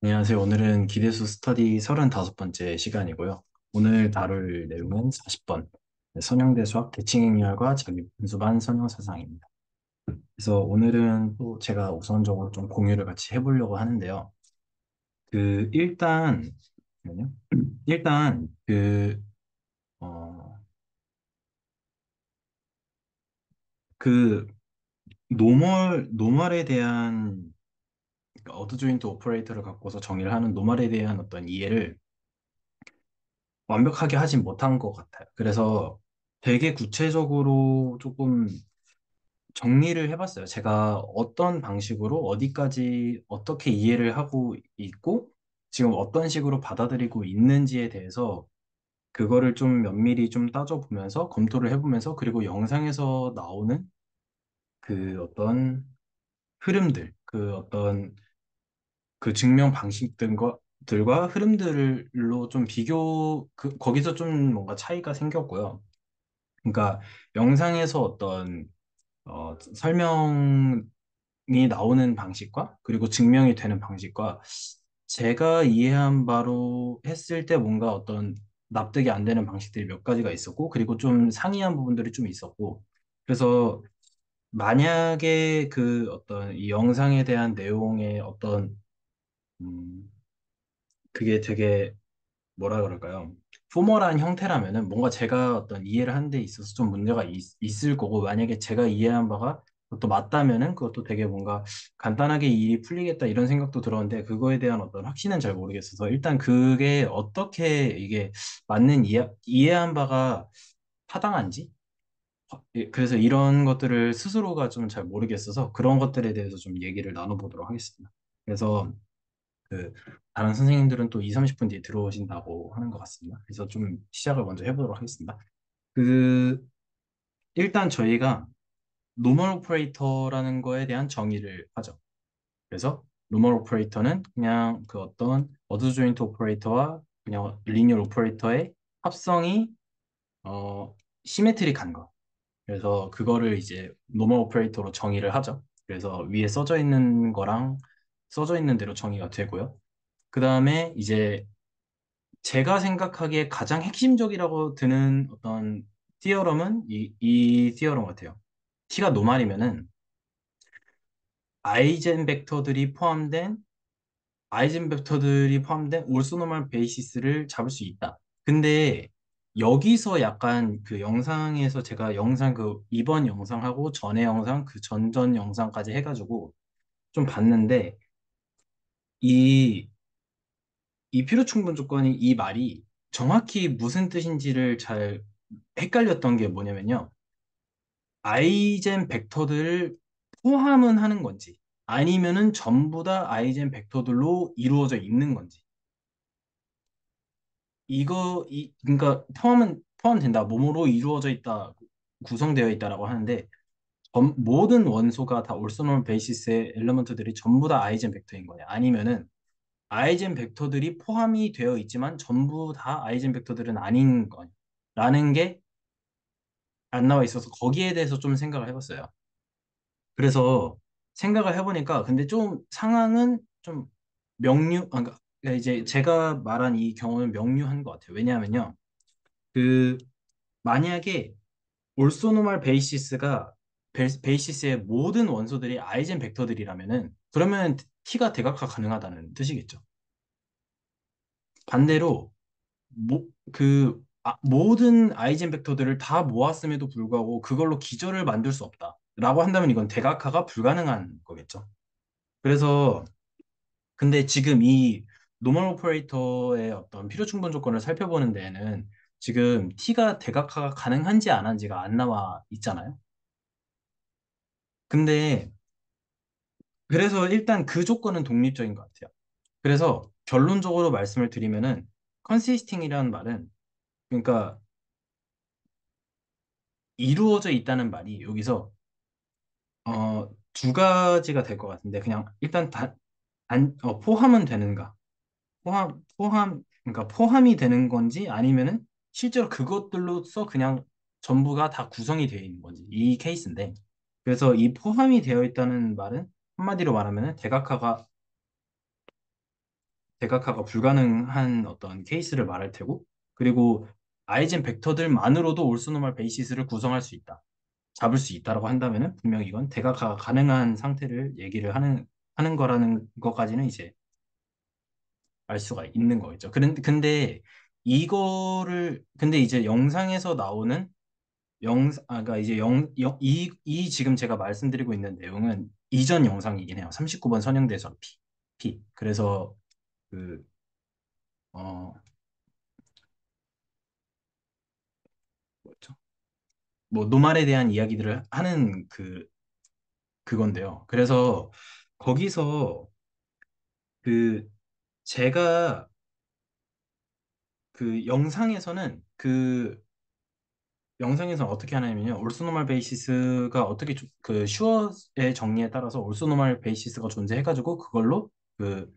안녕하세요. 오늘은 기대수 스터디 35번째 시간이고요. 오늘 다룰 내용은 40번 선형대 수학 대칭행렬과 자기분수반 선형사상입니다. 그래서 오늘은 또 제가 우선적으로 좀 공유를 같이 해보려고 하는데요. 일단 잠시만요. 일단 어, 그 노멀에 대한 어드 조인트 오퍼레이터를 갖고서 정의를 하는 노멀에 대한 어떤 이해를 완벽하게 하진 못한 것 같아요. 그래서 되게 구체적으로 조금 정리를 해봤어요. 제가 어떤 방식으로 어디까지 어떻게 이해를 하고 있고 지금 어떤 식으로 받아들이고 있는지에 대해서 그거를 좀 면밀히 좀 따져보면서 검토를 해보면서 그리고 영상에서 나오는 그 어떤 흐름들, 그 어떤 그 증명 방식들과 흐름들로 좀 거기서 좀 뭔가 차이가 생겼고요. 그러니까 영상에서 어떤 설명이 나오는 방식과 그리고 증명이 되는 방식과 제가 이해한 바로 했을 때 뭔가 어떤 납득이 안 되는 방식들이 몇 가지가 있었고 그리고 좀 상이한 부분들이 좀 있었고 그래서 만약에 그 어떤 이 영상에 대한 내용의 어떤 음, 그게 되게 뭐라 그럴까요? 포멀한 형태라면은 뭔가 제가 어떤 이해를 하는 데 있어서 좀 문제가 있을 거고 만약에 제가 이해한 바가 그것도 맞다면은 그것도 되게 뭔가 간단하게 이 일이 풀리겠다 이런 생각도 들었는데 그거에 대한 어떤 확신은 잘 모르겠어서 일단 그게 어떻게 이게 맞는 이해한 바가 타당한지 그래서 이런 것들을 스스로가 좀 잘 모르겠어서 그런 것들에 대해서 좀 얘기를 나눠보도록 하겠습니다. 그래서 그 다른 선생님들은 또 2, 30분 뒤에 들어오신다고 하는 것 같습니다. 그래서 좀 시작을 먼저 해보도록 하겠습니다. 그 일단 저희가 노멀 오퍼레이터라는 거에 대한 정의를 하죠. 그래서 노멀 오퍼레이터는 그냥 그 어떤 어드 조인트 오퍼레이터와 그냥 리니어 오퍼레이터의 합성이 시메트릭한 거. 그래서 그거를 이제 노멀 오퍼레이터로 정의를 하죠. 그래서 위에 써져 있는 대로 정의가 되고요. 그 다음에 이제 제가 생각하기에 가장 핵심적이라고 드는 어떤 티어럼은 이 티어럼 같아요. T가 노말이면은 아이젠 벡터들이 포함된 올소노멀 베이시스를 잡을 수 있다. 근데 여기서 약간 그 영상에서 제가 영상 이번 영상하고 전에 영상 그 전전 영상까지 해가지고 좀 봤는데 이 이 필요 충분 조건이 이 말이 정확히 무슨 뜻인지를 잘 헷갈렸던 게 뭐냐면요. 아이젠 벡터들을 포함은 하는 건지 아니면은 전부 다 아이젠 벡터들로 이루어져 있는 건지 그러니까 포함된다. 몸으로 이루어져 있다. 구성되어 있다라고 하는데 모든 원소가 다 올소널 베이시스의 엘리먼트들이 전부 다 아이젠 벡터인 거냐? 아니면은 아이젠 벡터들이 포함이 되어 있지만 전부 다 아이젠 벡터들은 아닌 거냐라는 게 안 나와 있어서 거기에 대해서 좀 생각을 해봤어요. 그래서 생각을 해보니까 근데 좀 상황은 좀 그러니까 이제 제가 말한 이 경우는 명료한 것 같아요. 왜냐하면요. 그 만약에 올소노말 베이시스의 모든 원소들이 아이젠 벡터들이라면은 그러면 T가 대각화 가능하다는 뜻이겠죠. 반대로 모든 아이젠 벡터들을 다 모았음에도 불구하고 그걸로 기저를 만들 수 없다. 라고 한다면 이건 대각화가 불가능한 거겠죠. 그래서 근데 지금 이 노멀 오퍼레이터의 어떤 필요 충분 조건을 살펴보는 데에는 지금 T가 대각화가 가능한지 안 한지가 안 나와 있잖아요. 근데 그래서 일단 그 조건은 독립적인 것 같아요. 그래서 결론적으로 말씀을 드리면은 컨시스팅이라는 말은 그러니까 이루어져 있다는 말이 여기서 두 가지가 될 것 같은데 그냥 일단 포함은 되는가? 그러니까 포함이 되는 건지 아니면은 실제로 그것들로서 그냥 전부가 다 구성이 되어 있는 건지 이 케이스인데 그래서 이 포함이 되어 있다는 말은 한마디로 말하면은 대각화가 불가능한 어떤 케이스를 말할 테고, 그리고 아이젠 벡터들만으로도 올소노멀 베이시스를 구성할 수 있다. 잡을 수 있다라고 한다면은 분명 이건 대각화가 가능한 상태를 얘기를 하는 거라는 것까지는 이제 알 수가 있는 거겠죠. 근데 근데 이제 영상에서 나오는 그러니까 이제 이 지금 제가 말씀드리고 있는 내용은 이전 영상이긴 해요. 39번 선형대선 P. 그래서 그, 어, 뭐였죠? 뭐, 노말에 대한 이야기들을 하는 그건데요. 그래서 거기서 그, 제가 영상에서는 어떻게 하냐면요. 올소 노멀 베이시스가 어떻게 그 슈어의 정리에 따라서 올소 노멀 베이시스가 존재해가지고 그걸로 그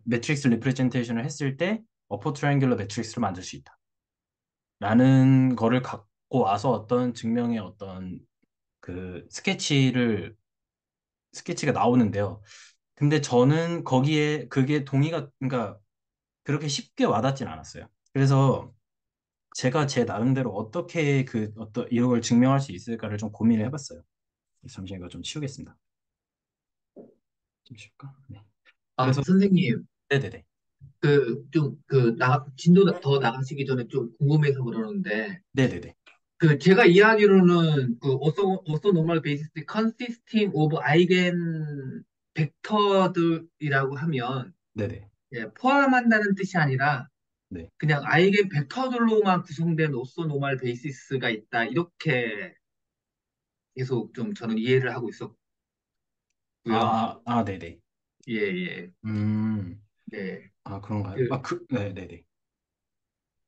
매트릭스 리프레젠테이션을 했을 때 어퍼 트라이앵귤러 매트릭스를 만들 수 있다. 라는 거를 갖고 와서 어떤 증명의 어떤 그 스케치가 나오는데요. 근데 저는 거기에 그게 그러니까 그렇게 쉽게 와닿진 않았어요. 그래서 제가 제 나름대로 어떻게 이걸 증명할 수 있을까를 좀 고민을 해봤어요. 잠시만 이거 좀 치우겠습니다. 좀 쉴까? 네. 아, 그래서 선생님, 네네네. 진도 더 나가시기 전에 좀 궁금해서 그러는데, 네네네. 제가 이해하기로는, also normal basis consisting of eigen 벡터들이라고 하면, 네네. 예, 포함한다는 뜻이 아니라, 네. 그냥 아이겐 벡터들로만 구성된 also normal basis가 있다. 이렇게 계속 좀 저는 이해를 하고 있었고요. 네네. 예, 예, 음, 네. 그런가요? 그, 네네네.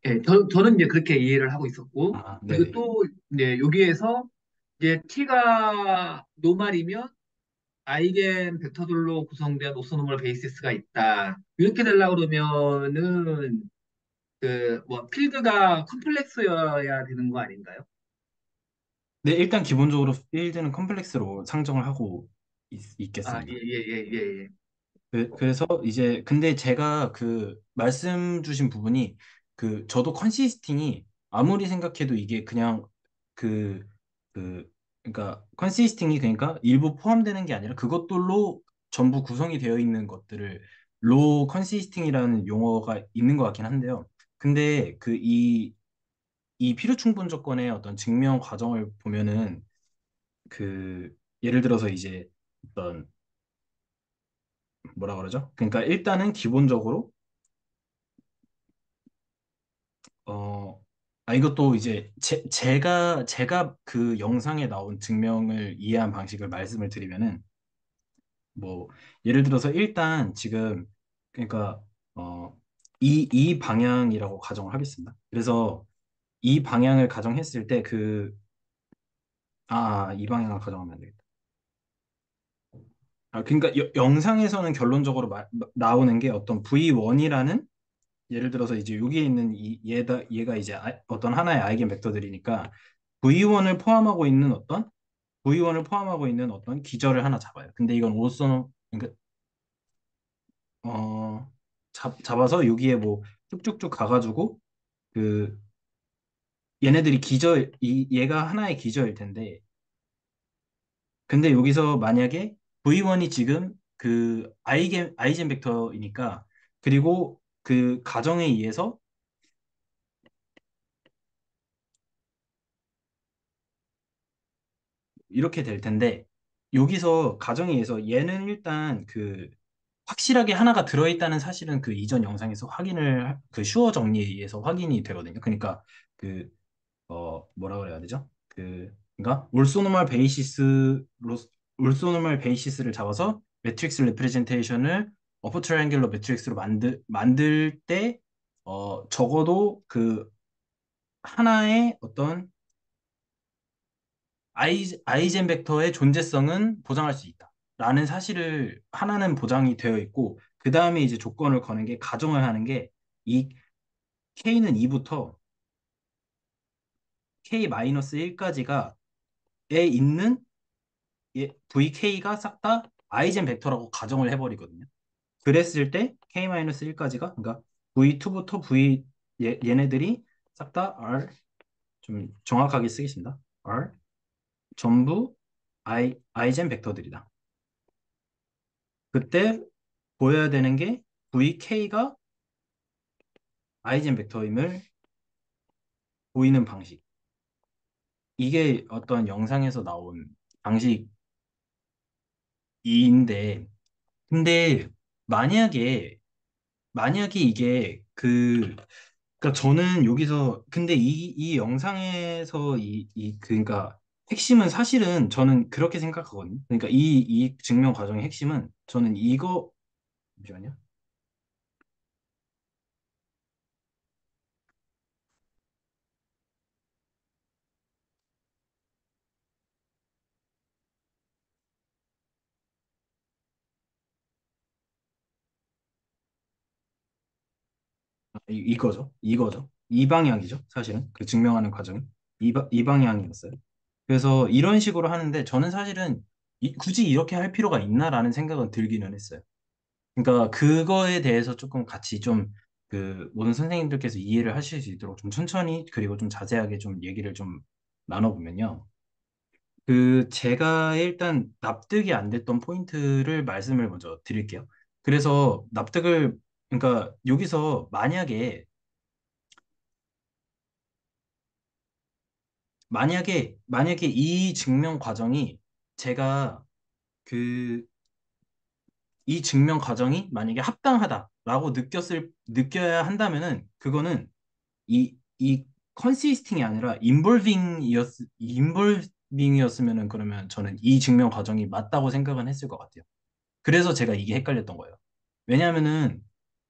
예, 저는 이제 그렇게 이해를 하고 있었고, 그리고 네네. 또, 네, 여기에서 이제 t가 노말이면 아이겐 벡터들로 구성된 오소노멀 베이시스가 있다. 이렇게 되려고 그러면은, 필드가 컴플렉스여야 되는 거 아닌가요? 네, 일단 기본적으로 필드는 컴플렉스로 상정을 하고 아, 예, 있겠습니다. 예, 예, 예, 예. 그래서 이제 근데 제가 그 말씀 주신 부분이 저도 컨시스팅이 아무리 생각해도 이게 그냥 그 그 그러니까 컨시스팅이 그러니까 일부 포함되는 게 아니라 그것들로 전부 구성이 되어 있는 것들을 로 컨시스팅이라는 용어가 있는 것 같긴 한데요. 근데 이 필요 충분 조건의 어떤 증명 과정을 보면은 예를 들어서 이제 어떤 뭐라 그러죠? 그러니까 일단은 기본적으로 어, 이것도 이제 제가 그 영상에 나온 증명을 이해한 방식을 말씀을 드리면은, 뭐, 예를 들어서 일단 지금, 그러니까, 이 방향이라고 가정을 하겠습니다. 그래서 이 방향을 가정했을 때 이 방향을 가정하면 안 되겠다. 그러니까 영상에서는 결론적으로 나오는 게 어떤 V1이라는 예를 들어서 이제 여기에 있는 얘가 이제 어떤 하나의 아이겐 벡터들이니까 V1을 포함하고 있는 어떤 기절을 하나 잡아요. 근데 이건 올소노 그러니까 잡아서 여기에 뭐 쭉쭉쭉 가가지고 그 얘네들이 얘가 하나의 기저일 텐데 근데 여기서 만약에 V1이 지금 아이젠 벡터이니까 그리고 그 가정에 의해서 이렇게 될 텐데 여기서 가정에 의해서 얘는 일단 확실하게 하나가 들어있다는 사실은 그 이전 영상에서 슈어 정리에 의해서 확인이 되거든요. 그러니까 그, 뭐라 그래야 되죠? 그러니까 올소노멀 베이시스를 잡아서 매트릭스 레프레젠테이션을 어퍼 트라이앵귤러 매트릭스로 만들 때, 적어도 하나의 어떤 아이젠 벡터의 존재성은 보장할 수 있다. 라는 사실을 하나는 보장이 되어 있고, 그 다음에 이제 조건을 거는 게 가정을 하는 게, 이 K는 2부터 K-1까지가 에 있는 VK가 싹 다 아이젠 벡터라고 가정을 해버리거든요. 그랬을 때 k-1까지가 그러니까 v2부터 v 얘네들이 싹 다 r 좀 정확하게 쓰겠습니다. r 전부 i젠 벡터들이다. 그때 보여야 되는 게 vk가 i젠 벡터임을 보이는 방식. 이게 어떤 영상에서 나온 방식인데, 근데 만약에 이게 그러니까 저는 여기서 근데 이 영상에서 그러니까 핵심은 사실은 저는 그렇게 생각하거든요. 그러니까 이 증명 과정의 핵심은 저는 이거 잠시만요. 이거죠. 이 방향이죠. 사실은 그 증명하는 과정이 이 방향이었어요. 그래서 이런 식으로 하는데 저는 사실은 굳이 이렇게 할 필요가 있나라는 생각은 들기는 했어요. 그러니까 그거에 대해서 조금 같이 좀 그 모든 선생님들께서 이해를 하실 수 있도록 좀 천천히 그리고 좀 자세하게 좀 얘기를 좀 나눠보면요. 그 제가 일단 납득이 안 됐던 포인트를 말씀을 먼저 드릴게요. 그래서 그러니까 여기서 만약에 이 증명 과정이 제가 그 이 증명 과정이 만약에 합당하다라고 느껴야 한다면은 그거는 이 컨시스팅이 아니라 인볼빙이었으면은 그러면 저는 이 증명 과정이 맞다고 생각은 했을 것 같아요. 그래서 제가 이게 헷갈렸던 거예요. 왜냐하면은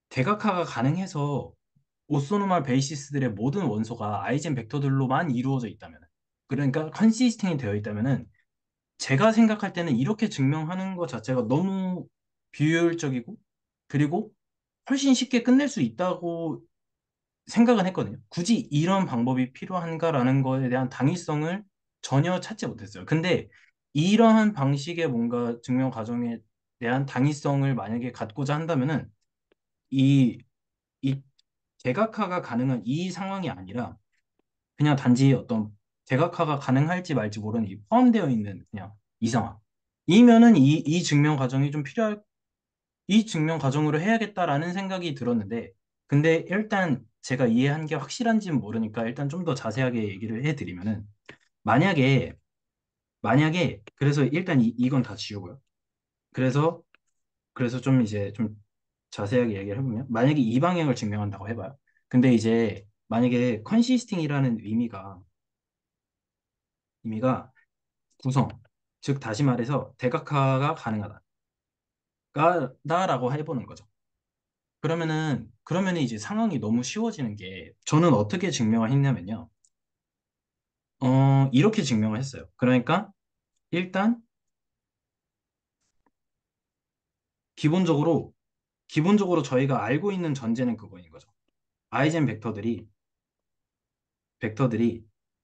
대각화가 가능해서 오소노말 베이시스들의 모든 원소가 아이젠 벡터들로만 이루어져 있다면, 그러니까 컨시스팅이 되어 있다면은 제가 생각할 때는 이렇게 증명하는 것 자체가 너무 비효율적이고 그리고 훨씬 쉽게 끝낼 수 있다고 생각은 했거든요. 굳이 이런 방법이 필요한가라는 거에 대한 당위성을 전혀 찾지 못했어요. 근데 이러한 방식의 뭔가 증명 과정에 대한 당위성을 만약에 갖고자 한다면은 이, 이 대각화가 가능한 이 상황이 아니라 그냥 단지 어떤 대각화가 가능할지 말지 모르는 이 포함되어 있는 그냥 이 상황. 이면은 이 증명 과정이 좀 이 증명 과정으로 해야겠다라는 생각이 들었는데, 근데 일단 제가 이해한 게 확실한지는 모르니까 일단 좀 더 자세하게 얘기를 해드리면은, 만약에, 그래서 일단 이건 다 지우고요. 그래서, 좀 이제 좀 자세하게 얘기를 해보면, 만약에 이 방향을 증명한다고 해봐요. 근데 이제 만약에 컨시스팅이라는 의미가 구성, 즉 다시 말해서 대각화가 가능하다라고 해보는 거죠. 그러면은 이제 상황이 너무 쉬워지는 게 저는 어떻게 증명을 했냐면요. 이렇게 증명을 했어요. 그러니까 일단 기본적으로 저희가 알고 있는 전제는 그거인 거죠. 아이젠 벡터들이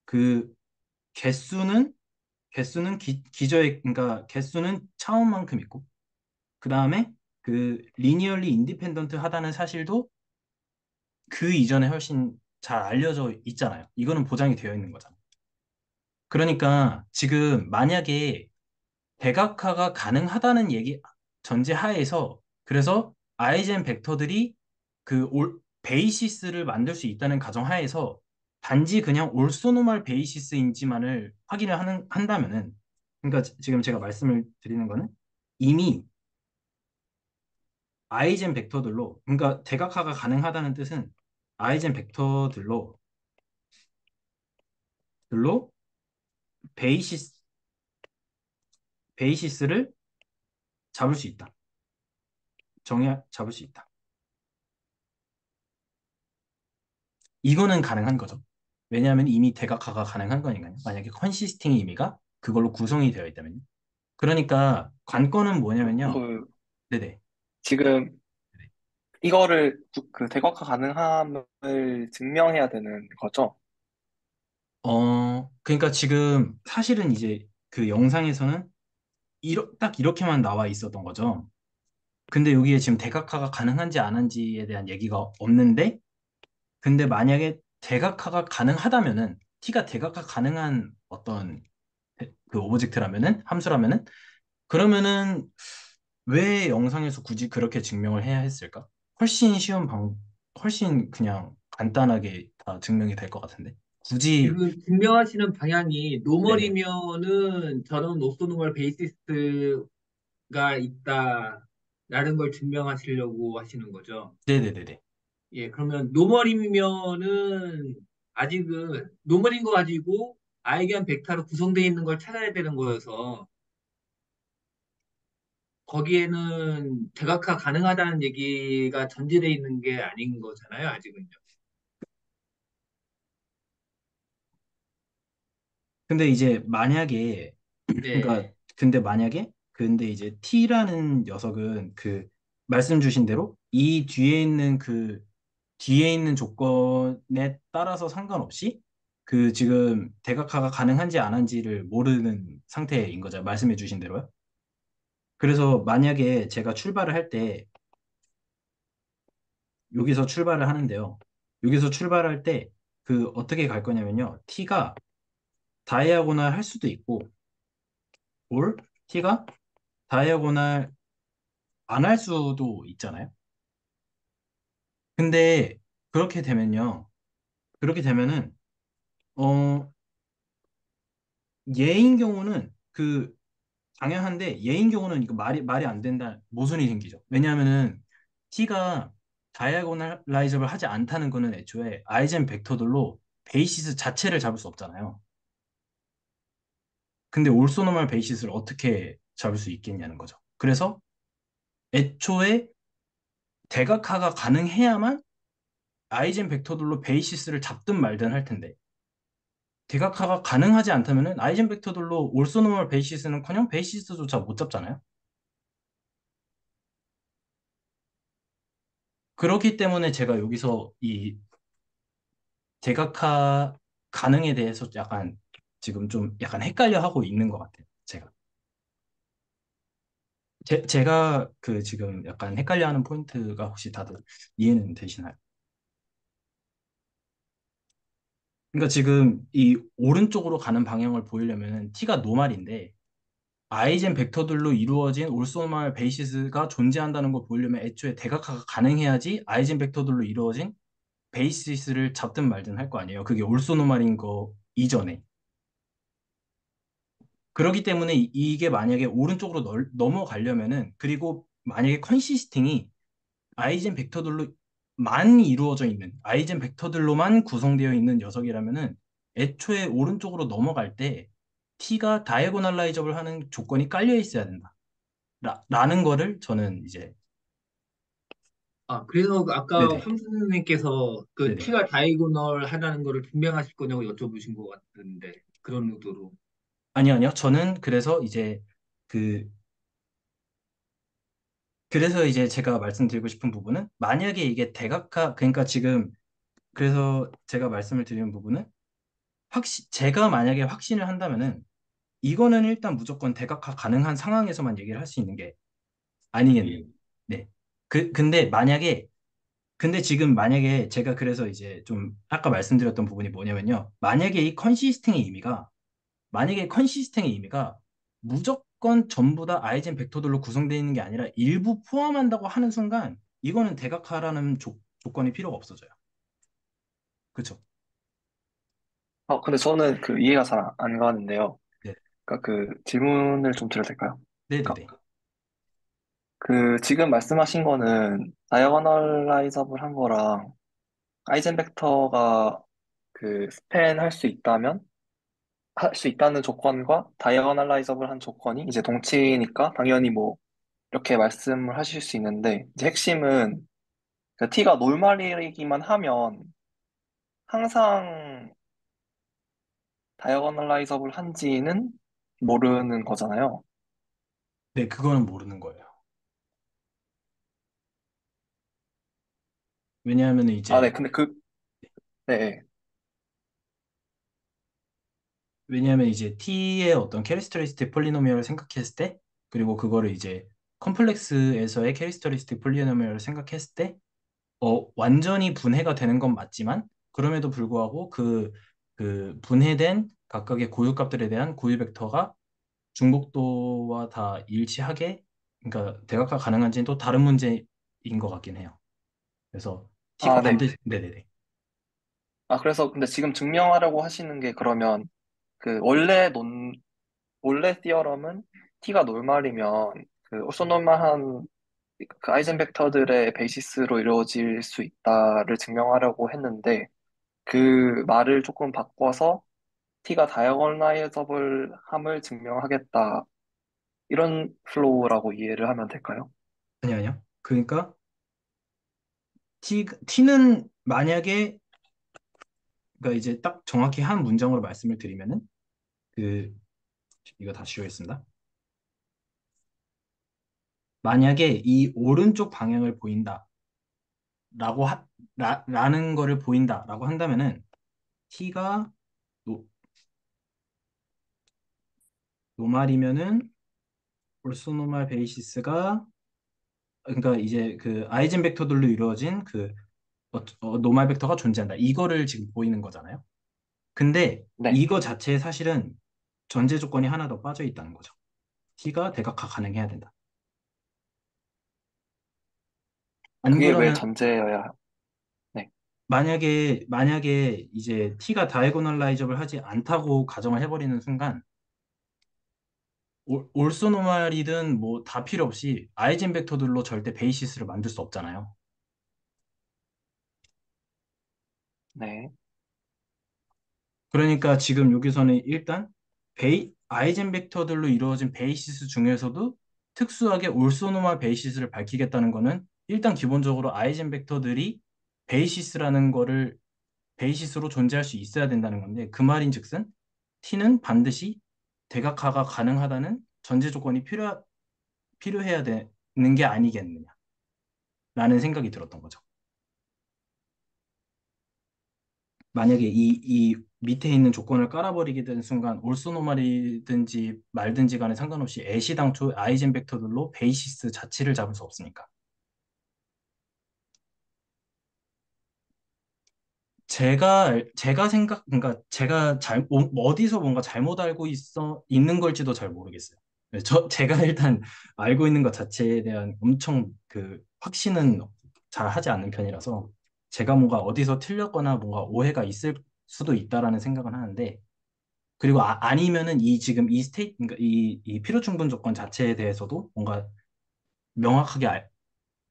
그 개수는 기저의 그러니까 개수는 차원만큼 있고 그다음에 그 리니얼리 인디펜던트 하다는 사실도 그 이전에 훨씬 잘 알려져 있잖아요. 이거는 보장이 되어 있는 거잖아요. 그러니까 지금 만약에 대각화가 가능하다는 얘기 전제하에서 그래서 아이젠 벡터들이 베이시스를 만들 수 있다는 가정하에서 단지 그냥 올소노말 베이시스인지만을 한다면은 그러니까 지금 제가 말씀을 드리는 거는 이미 아이젠 벡터들로 그러니까 대각화가 가능하다는 뜻은 아이젠 벡터들로 베이시스 베이시스를 잡을 수 있다. 잡을 수 있다. 이거는 가능한 거죠. 왜냐하면 이미 대각화가 가능한 거니까요. 만약에 컨시스팅의 의미가 그걸로 구성이 되어 있다면요. 그러니까 관건은 뭐냐면요. 그, 네네. 지금 네네. 이거를 그 대각화 가능함을 증명해야 되는 거죠? 그러니까 지금 사실은 이제 그 영상에서는 딱 이렇게만 나와 있었던 거죠. 근데 여기에 지금 대각화가 가능한지 안 한지에 대한 얘기가 없는데, 근데 만약에 대각화가 가능하다면은, t가 대각화 가능한 어떤 그 오브젝트라면은, 함수라면은, 그러면은 왜 영상에서 굳이 그렇게 증명을 해야 했을까? 훨씬 쉬운 훨씬 그냥 간단하게 다 증명이 될 것 같은데. 굳이, 지금 증명하시는 방향이 네네. 노멀이면은 저런 오쏘노멀 베이시스가 있다라는 걸 증명하시려고 하시는 거죠. 네네네네. 예, 그러면 노멀이면은 아직은 노멀인 거 가지고 아이겐 벡터로 구성되어 있는 걸 찾아야 되는 거여서 거기에는 대각화 가능하다는 얘기가 전제되어 있는 게 아닌 거잖아요, 아직은요. 근데 이제 만약에, 그러니까, 네. 근데 이제 T라는 녀석은 그, 말씀 주신 대로 이 뒤에 있는 조건에 따라서 상관없이 그 지금 대각화가 가능한지 안 한지를 모르는 상태인 거죠. 말씀해 주신 대로요. 그래서 만약에 제가 출발을 할 때, 여기서 출발을 하는데요. 여기서 출발할 때 그 어떻게 갈 거냐면요. T가 다이아고날 할 수도 있고, or T가 다이아고날 안 할 수도 있잖아요. 근데 그렇게 되면요. 그렇게 되면은 어 예인 경우는 그 당연한데, 예인 경우는 이거 말이 안 된다, 모순이 생기죠. 왜냐하면은 t가 다이아고널라이저블 하지 않다는 거는 애초에 아이젠 벡터들로 베이시스 자체를 잡을 수 없잖아요. 근데 올소노멀 베이시스를 어떻게 잡을 수 있겠냐는 거죠. 그래서 애초에 대각화가 가능해야만 아이젠 벡터들로 베이시스를 잡든 말든 할 텐데, 대각화가 가능하지 않다면은 아이젠 벡터들로 올소노멀 베이시스는커녕 베이시스조차 못 잡잖아요. 그렇기 때문에 제가 여기서 이 대각화 가능에 대해서 약간 지금 좀 약간 헷갈려 하고 있는 것 같아요. 제가. 제가 그 지금 약간 헷갈려 하는 포인트가 혹시 다들 이해는 되시나요? 그러니까 지금 이 오른쪽으로 가는 방향을 보이려면 t가 노말인데, 아이젠 벡터들로 이루어진 올소말 베이시스가 존재한다는 걸 보이려면 애초에 대각화가 가능해야지 아이젠 벡터들로 이루어진 베이시스를 잡든 말든 할 거 아니에요. 그게 올소노말인 거 이전에. 그렇기 때문에 이게 만약에 오른쪽으로 넘어가려면은, 그리고 만약에 컨시스팅이 아이젠 벡터들로만 이루어져 있는, 아이젠 벡터들로만 구성되어 있는 녀석이라면은 애초에 오른쪽으로 넘어갈 때 t가 다이애고널라이저블 하는 조건이 깔려 있어야 된다. 라는 거를 저는 이제. 아, 그래서 아까 네네. 황 선생님께서 그 네네. T가 다이고널 하다는 거를 증명하실 거냐고 여쭤보신 것 같은데, 그런 의도로. 아니요. 저는 그, 그래서 이제 제가 말씀드리고 싶은 부분은, 만약에 이게 그러니까 지금, 그래서 제가 말씀을 드리는 부분은, 제가 만약에 확신을 한다면은 이거는 일단 무조건 대각화 가능한 상황에서만 얘기를 할 수 있는 게 아니겠는. 예. 네. 근데 근데 지금 만약에 제가 그래서 이제 좀 아까 말씀드렸던 부분이 뭐냐면요. 만약에 컨시스팅의 의미가 무조건 전부 다 아이젠 벡터들로 구성되어 있는 게 아니라 일부 포함한다고 하는 순간, 이거는 대각화라는 조건이 필요가 없어져요. 그쵸? 근데 저는 그 이해가 잘 안 가는데요. 네. 그러니까 그 질문을 좀 드려도 될까요? 네네네. 그러니까 그 지금 말씀하신 거는 다이아고널라이저블 한 거랑 아이젠벡터가 그 스팬 할 수 있다는 조건과 다이아고널라이저블 한 조건이 이제 동치니까 당연히 뭐 이렇게 말씀을 하실 수 있는데 이제 핵심은 그 t가 노멀이기만 하면 항상 다이아고널라이저블 한지는 모르는 거잖아요. 네, 그거는 모르는 거예요. 왜냐하면 아, 네, 이제 근데 네, 네. 왜냐하면 이제 t의 어떤 캐리스토리스틱 폴리노미얼을 생각했을 때, 그리고 그거를 이제 컴플렉스에서의 캐릭터리스틱 폴리노미얼을 생각했을 때 완전히 분해가 되는 건 맞지만 그럼에도 불구하고 그 분해된 각각의 고유값들에 대한 고유 벡터가 중복도와 다 일치하게 그러니까 대각화 가능한지는 또 다른 문제인 것 같긴 해요. 그래서 t가 아, 네. 반드시 네네네. 아, 그래서 근데 지금 증명하려고 하시는 게 그러면 그 원래 티어럼은 t가 노멀이면 그 오소노멀한 그 아이젠 벡터들의 베이시스로 이루어질 수 있다를 증명하려고 했는데 그 말을 조금 바꿔서 t가 다이어골라이저블함을 증명하겠다. 이런 플로우라고 이해를 하면 될까요? 아니요. 그러니까 t는 만약에 그러니까 이제 딱 정확히 한 문장으로 말씀을 드리면은 그 이거 다시 하겠습니다. 만약에 이 오른쪽 방향을 보인다라고 라는 거를 보인다라고 한다면은 t가 노, 노말이면은 올소노말 베이시스가 그러니까 이제 그 아이젠 벡터들로 이루어진 그 노말 벡터가 존재한다. 이거를 지금 보이는 거잖아요. 근데 네. 이거 자체에 사실은 전제 조건이 하나 더 빠져 있다는 거죠. t가 대각화 가능해야 된다. 안 그게 왜 그러면 전제여야, 네. 만약에 이제 t가 다이고널라이저블 하지 않다고 가정을 해버리는 순간 올소노말이든 뭐 다 필요 없이 아이젠 벡터들로 절대 베이시스를 만들 수 없잖아요. 네. 그러니까 지금 여기서는 일단 아이젠 벡터들로 이루어진 베이시스 중에서도 특수하게 올소노말 베이시스를 밝히겠다는 거는 일단 기본적으로 아이젠 벡터들이 베이시스라는 거를 베이시스로 존재할 수 있어야 된다는 건데 그 말인즉슨 t는 반드시 대각화가 가능하다는 전제 조건이 필요해야 되는 게 아니겠느냐라는 생각이 들었던 거죠. 만약에 이 밑에 있는 조건을 깔아버리게 되는 순간 올소노말이든지 말든지 간에 상관없이 애시당초 아이젠 벡터들로 베이시스 자체를 잡을 수 없으니까. 그러니까 제가 어디서 뭔가 잘못 알고 있는 걸지도 잘 모르겠어요. 제가 일단 알고 있는 것 자체에 대한 엄청 그 확신은 잘 하지 않는 편이라서 제가 뭔가 어디서 틀렸거나 뭔가 오해가 있을 수도 있다라는 생각은 하는데 그리고 아니면은 지금 그러니까 이 필요 충분 조건 자체에 대해서도 뭔가 명확하게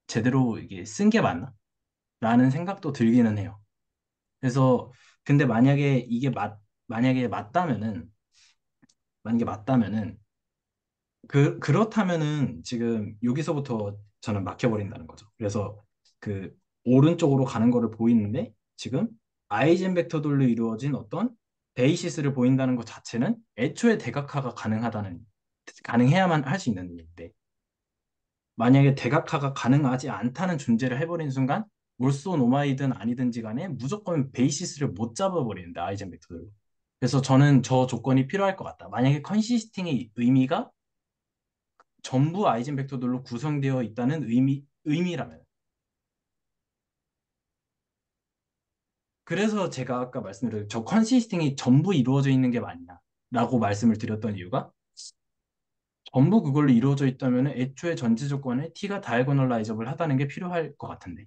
제대로 이게 쓴 게 맞나? 라는 생각도 들기는 해요. 그래서 근데 만약에 맞다면은 그렇다면은 지금 여기서부터 저는 막혀버린다는 거죠. 그래서 그 오른쪽으로 가는 거를 보이는데 지금 아이젠 벡터들로 이루어진 어떤 베이시스를 보인다는 것 자체는 애초에 대각화가 가능해야만 할 수 있는 일인데 만약에 대각화가 가능하지 않다는 존재를 해버린 순간 올소 노마이든 아니든지 간에 무조건 베이시스를 못 잡아버리는데 아이젠 벡터들로. 그래서 저는 저 조건이 필요할 것 같다. 만약에 컨시스팅의 의미가 전부 아이젠 벡터들로 구성되어 있다는 의미라면. 그래서 제가 아까 말씀드린 저 컨시스팅이 전부 이루어져 있는 게 맞냐라고 말씀을 드렸던 이유가 전부 그걸로 이루어져 있다면 애초에 전제 조건에 t가 다이고널라이저블 하다는 게 필요할 것 같은데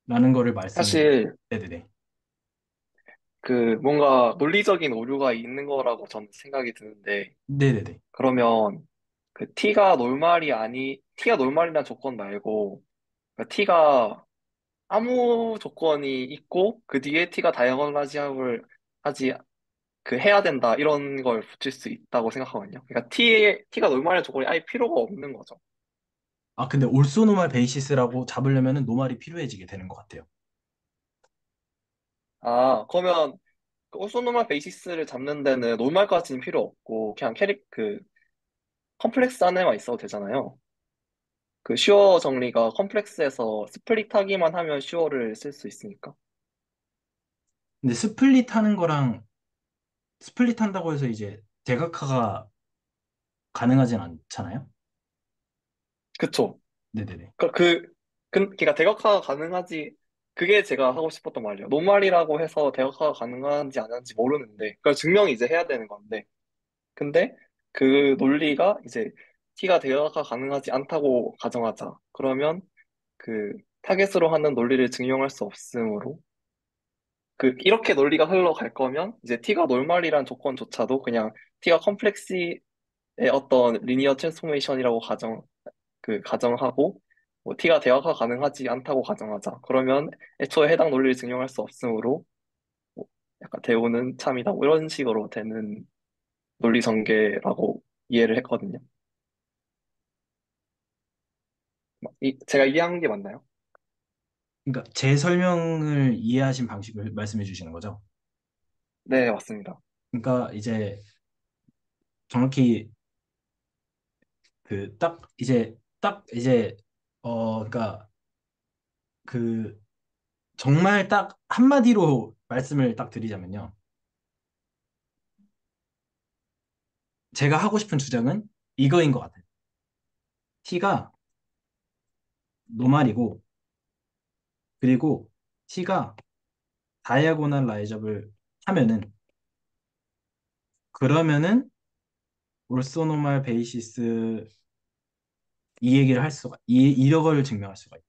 라는 거를 말씀을 사실 네네네. 그 뭔가 논리적인 오류가 있는 거라고 저는 생각이 드는데 네네네. 그러면 그 t가 노멀이란 조건 말고 그러니까 t가 아무 조건이 있고 그 뒤에 t가 다이아고널라이즈를 하지 그 해야 된다 이런 걸 붙일 수 있다고 생각하거든요. 그러니까 t가 노멀의 조건이 아예 필요가 없는 거죠. 아, 근데 올소 노말 베이시스라고 잡으려면은 노말이 필요해지게 되는 것 같아요. 아, 그러면 그 오소노멀 베이시스를 잡는 데는 노멀까지는 필요 없고 그냥 컴플렉스 안에만 있어도 되잖아요. 그 슈어 정리가 컴플렉스에서 스플릿 하기만 하면 슈어를 쓸 수 있으니까. 근데 스플릿 한다고 해서 이제 대각화가 가능하진 않잖아요. 그쵸? 네네네. 그러니까 대각화가 가능하지, 그게 제가 하고 싶었던 말이에요. 노말이라고 해서 대각화가 가능한지 안 하는지 모르는데, 그걸 증명이 이제 해야 되는 건데, 근데 그 논리가 이제 t가 대각화 가능하지 않다고 가정하자. 그러면 그 타겟으로 하는 논리를 증명할 수 없으므로, 이렇게 논리가 흘러갈 거면, 이제 t가 노멀이란 조건조차도 그냥 t가 컴플렉스의 어떤 리니어 트랜스포메이션이라고 가정하고, 뭐 t가 대화가 가능하지 않다고 가정하자. 그러면 애초에 해당 논리를 증명할 수 없으므로 뭐 약간 대우는 참이다. 뭐 이런 식으로 되는 논리 전개라고 이해를 했거든요. 제가 이해한 게 맞나요? 그러니까 제 설명을 이해하신 방식을 말씀해 주시는 거죠. 네, 맞습니다. 그러니까 이제 정확히 딱 이제 그러니까 그 정말 딱 한마디로 말씀을 딱 드리자면요. 제가 하고 싶은 주장은 이거인 것 같아요. T가 노말이고, 그리고 T가 다이아고널 라이저블 하면은, 그러면은 올소노말 베이시스 이 얘기를 할 수가, 이걸 증명할 수가 있다.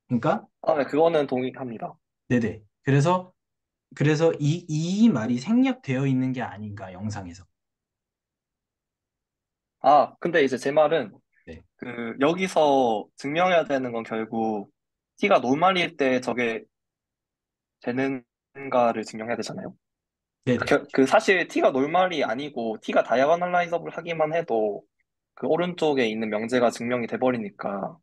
그러니까, 아, 네, 그거는 동의합니다. 네네. 그래서 이 말이 생략되어 있는 게 아닌가, 영상에서. 아, 근데 이제 제 말은 네. 여기서 증명해야 되는 건 결국 t가 노말일 때 저게 되는가를 증명해야 되잖아요. 네네. 사실 t가 노말이 아니고 t가 다이아고널라이저블 하기만 해도 그 오른쪽에 있는 명제가 증명이 돼버리니까.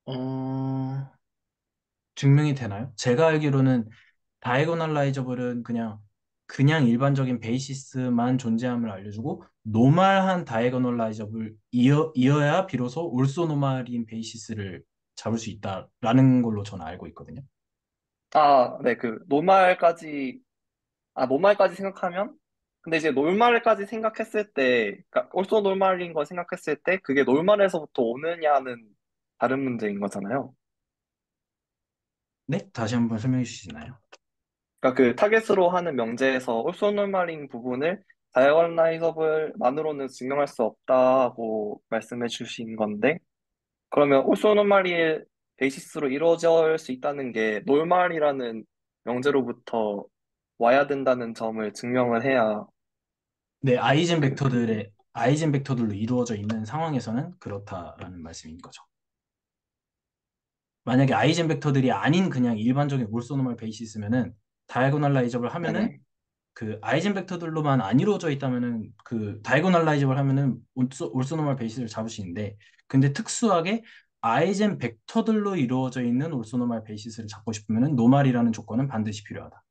어, 증명이 되나요? 제가 알기로는 다이고널라이저블은 그냥 일반적인 베이시스만 존재함을 알려주고 노멀한 다이고널라이저블 이어야 비로소 올소 노멀인 베이시스를 잡을 수 있다라는 걸로 저는 알고 있거든요. 아, 네, 노말까지 생각하면, 근데 이제 노말까지 생각했을 때, 그러니까 올소 노말인 거 생각했을 때, 그게 노말에서부터 오느냐는 다른 문제인 거잖아요. 네? 다시 한번 설명해 주시나요? 그러니까 그 타겟으로 하는 명제에서 올소 노말인 부분을 다이아고널라이저블만으로는 증명할 수 없다고 말씀해 주신 건데, 그러면 올소 노말이 베이시스로 이루어질 수 있다는 게 노말이라는 명제로부터 와야 된다는 점을 증명을 해야 네, 그, 아이젠 벡터들로 이루어져 있는 상황에서는 그렇다라는 말씀인 거죠. 만약에 아이젠 벡터들이 아닌 그냥 일반적인 올소 노멀 베이시스면은 다이아고널라이저블 하면은 네네. 그 아이젠 벡터들로만 안 이루어져 있다면은 그 다이고널라이즈블 하면은 올소노멀 베이시스를 잡을 수 있는데, 근데 특수하게 아이젠 벡터들로 이루어져 있는 올소노멀 베이시스를 잡고 싶으면은 노말이라는 조건은 반드시 필요하다.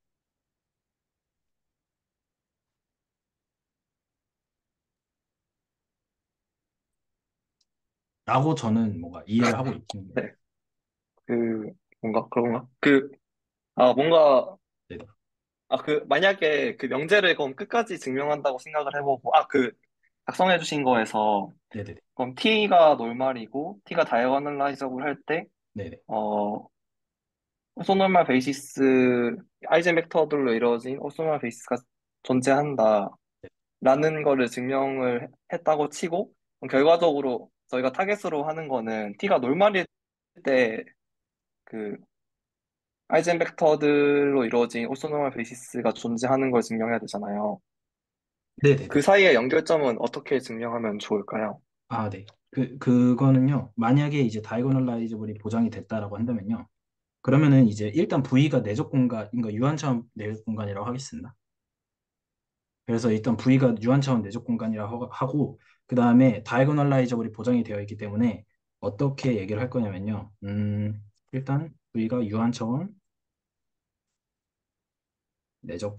라고 저는 뭔가 이해를 하고 있는데. 네. 뭔가 그런가? 뭔가, 네네. 만약에 그 명제를 그럼 끝까지 증명한다고 생각을 해보고, 작성해 주신 거에서, 네네네. 그럼 t가 노말이고, t가 다이아고널라이저블 할 때, 네네. 어, 오소노멀 베이시스, 아이젠 벡터들로 이루어진 오소노멀 베이시스가 존재한다. 라는 거를 증명을 했다고 치고, 그럼 결과적으로 저희가 타겟으로 하는 거는 t가 노말일 때, 그, 아이젠 벡터들로 이루어진 오소노멀 베이시스가 존재하는 걸 증명해야 되잖아요. 그 네네네. 사이의 연결점은 어떻게 증명하면 좋을까요? 아, 네. 그거는요, 만약에 이제 다이고널라이저블이 보장이 됐다라고 한다면요, 그러면은 이제 일단 V가 내적 공간, 그러니까 유한차원 내적 공간이라고 하겠습니다. 그래서 일단 V가 유한차원 내적 공간이라고 하고, 그 다음에 다이고널라이저블이 보장이 되어 있기 때문에 어떻게 얘기를 할 거냐면요. 일단 V가 유한차원 내적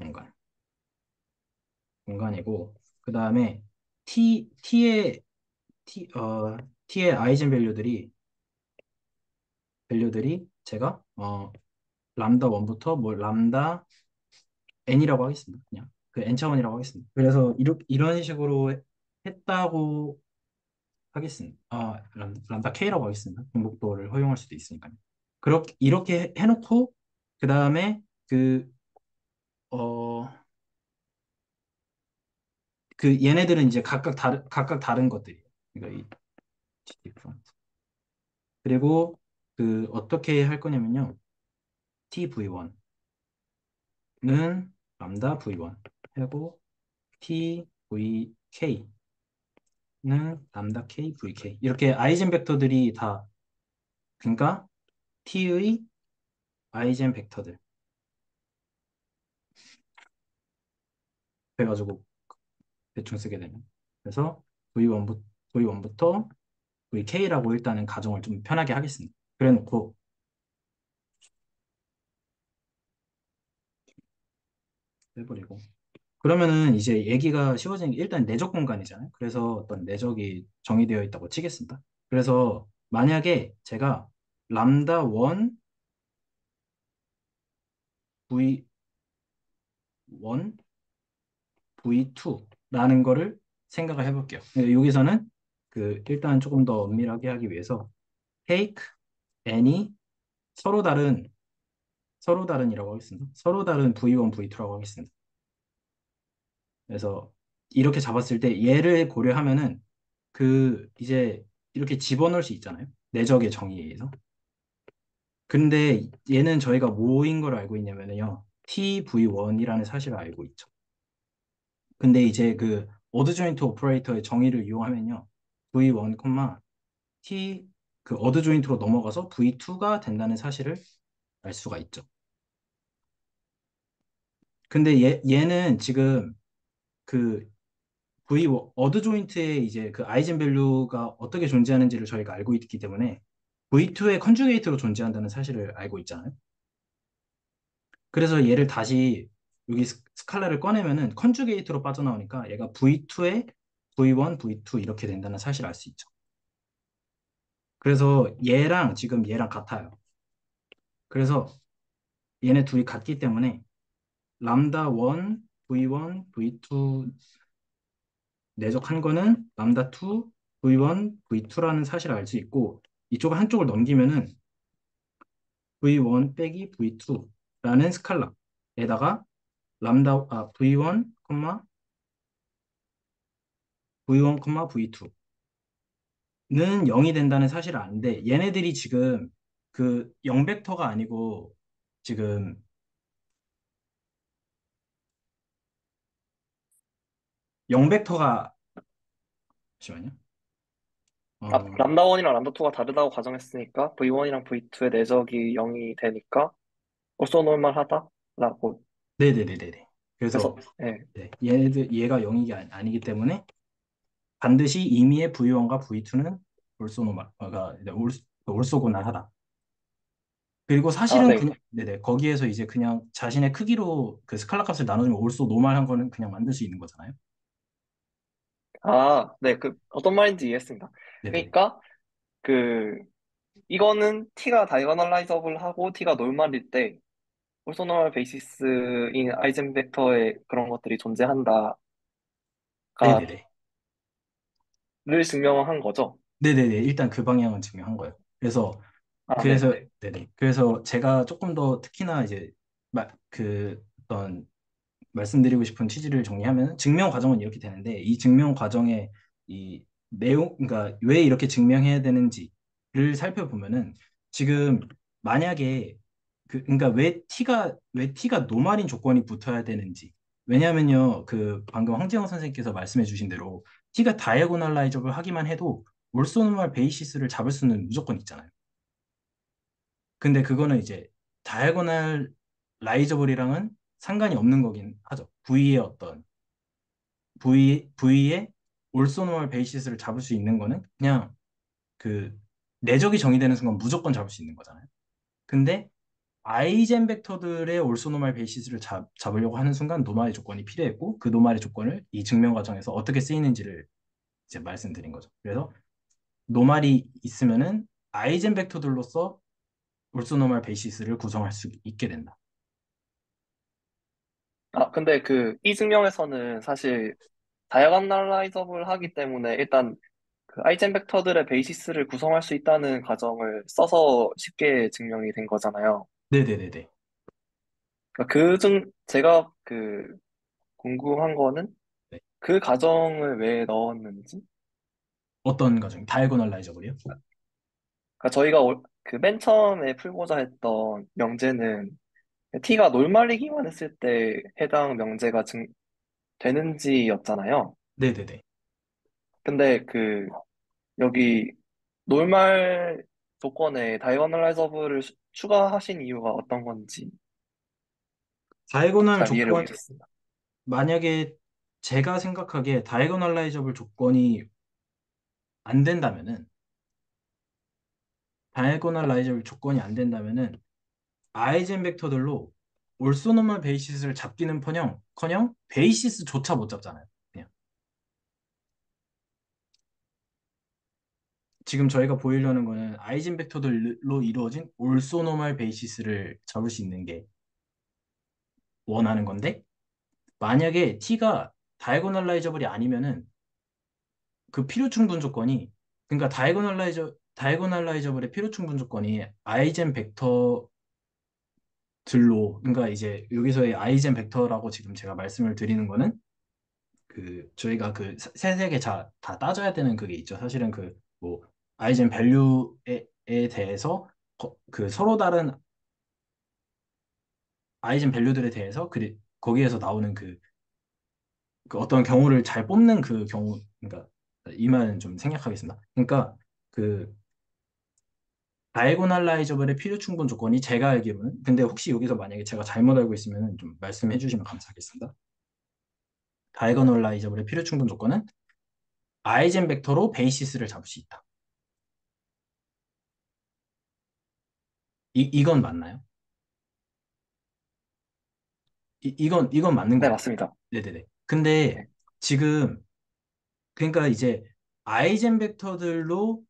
공간이고, 그 다음에 T, T의 아이젠 밸류들이 제가 람다 1부터 뭐 람다 n이라고 하겠습니다. 그냥. 그 n차원이라고 하겠습니다. 그래서 이런 식으로 했다고 하겠습니다. 람다 K라고 하겠습니다. 중복도를 허용할 수도 있으니까요. 그렇게 이렇게 해놓고 그 다음에 어, 그 얘네들은 이제 각각 다른 것들이에요. 그러니까 이 different. 그리고 어떻게 할 거냐면요. tv1는 람다 v1 하고 tvk는 람다 k vk 이렇게 아이젠 벡터들이 다 그러니까 t의 아이젠 벡터들 해가지고 대충 쓰게 되는. 그래서 V1부터 VK라고 일단은 가정을 좀 편하게 하겠습니다. 그래 놓고 해버리고. 그러면은 이제 얘기가 쉬워지는 게 일단 내적 공간이잖아요. 그래서 어떤 내적이 정의되어 있다고 치겠습니다. 그래서 만약에 제가 람다 1 V1 V2라는 거를 생각을 해볼게요. 여기서는 일단 조금 더 엄밀하게 하기 위해서 take any 서로 다른 서로 다른이라고 하겠습니다. 서로 다른 V1, V2라고 하겠습니다. 그래서 이렇게 잡았을 때 얘를 고려하면은 이제 이렇게 집어넣을 수 있잖아요. 내적의 정의에 의해서. 근데 얘는 저희가 뭐인 걸 알고 있냐면요. TV1이라는 사실을 알고 있죠. 근데 이제 어드 조인트 오퍼레이터의 정의를 이용하면요. V1, T 어드 조인트로 넘어가서 V2가 된다는 사실을 알 수가 있죠. 근데 얘는 지금 그 V 어드 조인트에 이제 아이젠 밸류가 어떻게 존재하는지를 저희가 알고 있기 때문에 V2의 컨주게이트로 존재한다는 사실을 알고 있잖아요. 그래서 얘를 다시 여기 스칼라를 꺼내면은 컨주게이트로 빠져나오니까 얘가 V2에 V1, V2 이렇게 된다는 사실을 알 수 있죠. 그래서 지금 얘랑 같아요. 그래서 얘네 둘이 같기 때문에 람다 1, V1, V2 내적한 거는 람다 2, V1, V2라는 사실을 알 수 있고 이쪽 한쪽을 넘기면은 V1 빼기 V2라는 스칼라에다가 V1, V1, V2는 0이 된다는 사실을 아는데 얘네들이 지금 0벡터가 아니고 지금 0벡터가 잠시만요. 아, 어, 람다 1이랑 람다 2가 다르다고 가정했으니까 V1이랑 V2의 내적이 0이 되니까 orthonormal하다라고 네네네네네. 해서 그래서 예. 네, 얘가 0이 아니기 때문에 반드시 임의의 V1과 V2는 올소고날하다. 그리고 아, 사실은 네. 그냥 네네 거기에서 이제 그냥 자신의 크기로 스칼라 값을 나눠주면 올소 노말한 거는 그냥 만들 수 있는 거잖아요. 아, 네. 어떤 말인지 이해했습니다. 네네 그러니까 그 이거는 T가 다이거널라이저블 하고 T가 노멀일 때 orthonormal basis인 아이젠벡터의 그런 것들이 존재한다가를 네네네 증명한 거죠. 네네네 일단 그 방향은 증명한 거예요. 그래서 아, 네. 그래서 네네 그래서 제가 조금 더 특히나 이제 어떤 말씀드리고 싶은 취지를 정리하면 증명 과정은 이렇게 되는데 이 증명 과정의 이 내용, 그러니까 왜 이렇게 증명해야 되는지를 살펴보면은 지금 만약에 그러니까 왜 T가 노말인 조건이 붙어야 되는지 왜냐하면요 방금 황재영 선생님께서 말씀해 주신 대로 T가 다이아고널라이저블 하기만 해도 올소노멀 베이시스를 잡을 수는 무조건 있잖아요. 근데 그거는 이제 다이아고널 라이저블이랑은 상관이 없는 거긴 하죠. V의 올소노멀 베이시스를 잡을 수 있는 거는 그냥 그 내적이 정의되는 순간 무조건 잡을 수 있는 거잖아요. 근데 아이젠 벡터들의 올소노멀 베이시스를 잡으려고 하는 순간 노말의 조건이 필요했고 그 노말의 조건을 이 증명 과정에서 어떻게 쓰이는지를 이제 말씀드린 거죠. 그래서 노말이 있으면은 아이젠 벡터들로서 올소노멀 베이시스를 구성할 수 있게 된다. 근데 이 증명에서는 사실 다이어갈라이저블 하기 때문에 일단 그 아이젠 벡터들의 베이시스를 구성할 수 있다는 가정을 써서 쉽게 증명이 된 거잖아요. 네네네네. 제가 궁금한 거는 네. 그 가정을 왜 넣었는지. 어떤 과정? 다이고널라이저블이요? 그러니까 저희가 그 맨 처음에 풀고자 했던 명제는 t가 놀말이기만 했을 때 해당 명제가 되는지였잖아요. 네네네. 근데 여기 놀말 조건에 다이거널라이저블을 추가하신 이유가 어떤 건지 다이고널 잘 이해를 조건, 못했습니다. 만약에 제가 생각하기에 다이고널라이저블 조건이 안 된다면은, 다이고널라이저블 조건이 안 된다면은, 아이젠 벡터들로 올소노멀 베이시스를 커녕 베이시스조차 못 잡잖아요. 그냥. 지금 저희가 보이려는 거는 아이젠 벡터들로 이루어진 올소노멀 베이시스를 잡을 수 있는 게 원하는 건데, 만약에 t가 다이고널라이저블이 아니면은 그 필요 충분 조건이, 그러니까 다이고널라이저블의 필요 충분 조건이 아이젠 벡터들로, 그러니까 이제 여기서의 아이젠 벡터라고 지금 제가 말씀을 드리는 거는, 저희가 세세계 다 따져야 되는 그게 있죠. 사실은 뭐 아이젠 밸류에 대해서 서로 다른 아이젠 밸류들에 대해서 거기에서 나오는 그 어떤 경우를 잘 뽑는 그 경우, 그러니까 이 말은 좀 생략하겠습니다. 그러니까 그 다이고널라이저블의 필요 충분 조건이 제가 알기로는, 근데 혹시 여기서 만약에 제가 잘못 알고 있으면 좀 말씀해 주시면 감사하겠습니다. 다이고널라이저블의 필요 충분 조건은 아이젠 벡터로 베이시스를 잡을 수 있다. 이건 맞나요? 이건 맞는 네, 거예요. 맞습니다. 네네네. 근데 네. 지금, 그러니까 이제 아이젠 벡터들로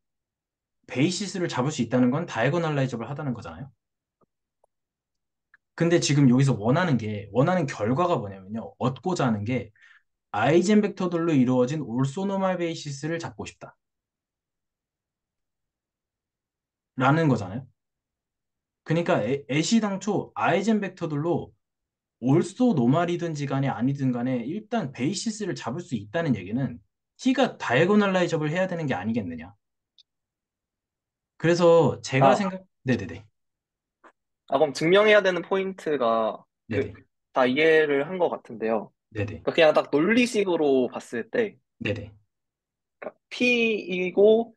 베이시스를 잡을 수 있다는 건 다이고널라이저블 하다는 거잖아요. 근데 지금 여기서 원하는 결과가 뭐냐면요. 얻고자 하는 게 아이젠 벡터들로 이루어진 올소노말 베이시스를 잡고 싶다. 라는 거잖아요. 그러니까 애시당초 아이젠 벡터들로 올소 노말이든지 간에 아니든 간에 일단 베이시스를 잡을 수 있다는 얘기는 t가 다이고널라이저블 해야 되는 게 아니겠느냐. 그래서 제가 아, 네네네. 그럼 증명해야 되는 포인트가 네네. 다 이해를 한 것 같은데요. 네네. 그러니까 그냥 딱 논리식으로 봤을 때, 네네. 그러니까 P이고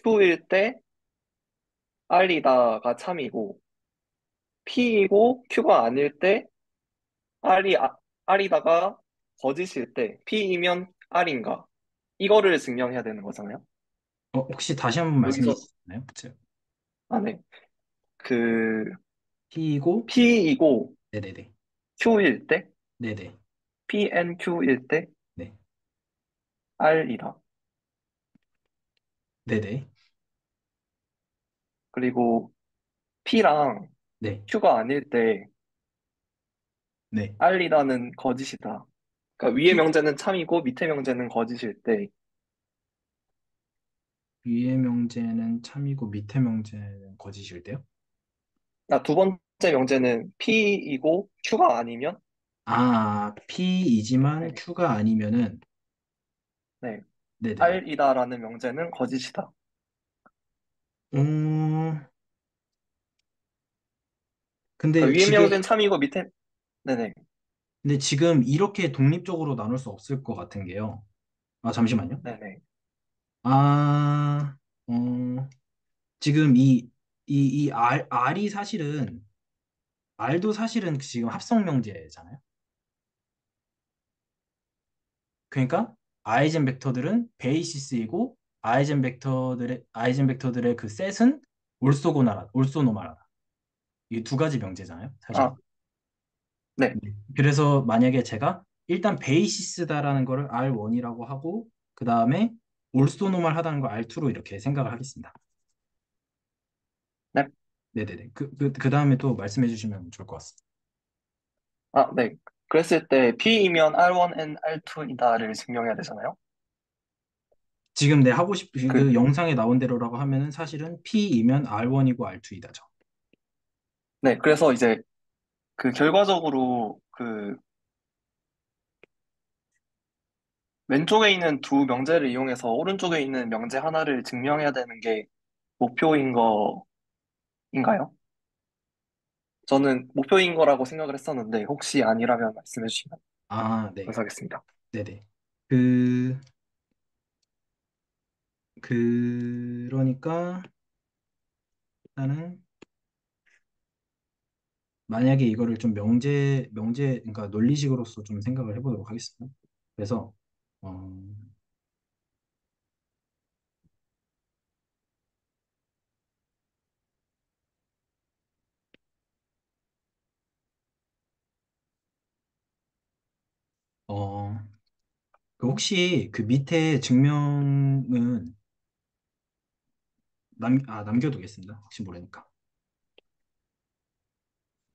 Q일 때 R이다가 참이고, P이고 Q가 아닐 때 R이다가 거짓일 때 P이면 R인가? 이거를 증명해야 되는 거잖아요. 혹시 다시 한번 말씀해 여기서, 주시나요? 네. 그, t이고, P이고 네네네. Q일 때, 네네. PNQ일 때 네. R이다. 네네. 그리고 P랑 네. Q가 아닐 때 네. R이다는 거짓이다. 그러니까 위의 P, 명제는 참이고 밑의 명제는 거짓일 때, 위의 명제는 참이고 밑의 명제는 거짓일 때요? 두 번째 명제는 P이고 Q가 아니면, P이지만 네, Q가 아니면은, 네, 네네네. R이다라는 명제는 거짓이다. 음, 근데 그러니까 위의 지금, 명제는 참이고 네네, 근데 지금 이렇게 독립적으로 나눌 수 없을 것 같은 게요. 잠시만요. 네네, 아, 어, 지금 R이 사실은, R도 사실은 지금 합성 명제잖아요. 그러니까 아이젠 벡터들은 베이시스이고 아이젠 벡터들의 그 셋은 올소노말하다. 이 두 가지 명제잖아요, 사실은. 아, 네, 네. 그래서 만약에 제가 일단 베이시스다라는 거를 R1이라고 하고 그 다음에 올소노말 하다는 걸 R2로 이렇게 생각을 하겠습니다. 네, 네네네. 그 다음에 또 말씀해 주시면 좋을 것 같습니다. 네. 그랬을 때 P이면 R1 and R2이다를 증명해야 되잖아요. 지금 내 하고 싶은 그, 그 영상에 나온 대로라고 하면은 사실은 P이면 R1이고 R2이다죠. 네, 그래서 이제 그 결과적으로 그 왼쪽에 있는 두 명제를 이용해서 오른쪽에 있는 명제 하나를 증명해야 되는 게 목표인 거인가요? 저는 목표인 거라고 생각을 했었는데 혹시 아니라면 말씀해 주시면 아, 네. 감사하겠습니다. 네네. 그, 그러니까 나는 만약에 이거를 좀 그러니까 논리식으로서 좀 생각을 해보도록 하겠습니다. 그래서, 어, 어, 그 혹시 그 밑에 증명은 남겨두겠습니다. 혹시 모르니까.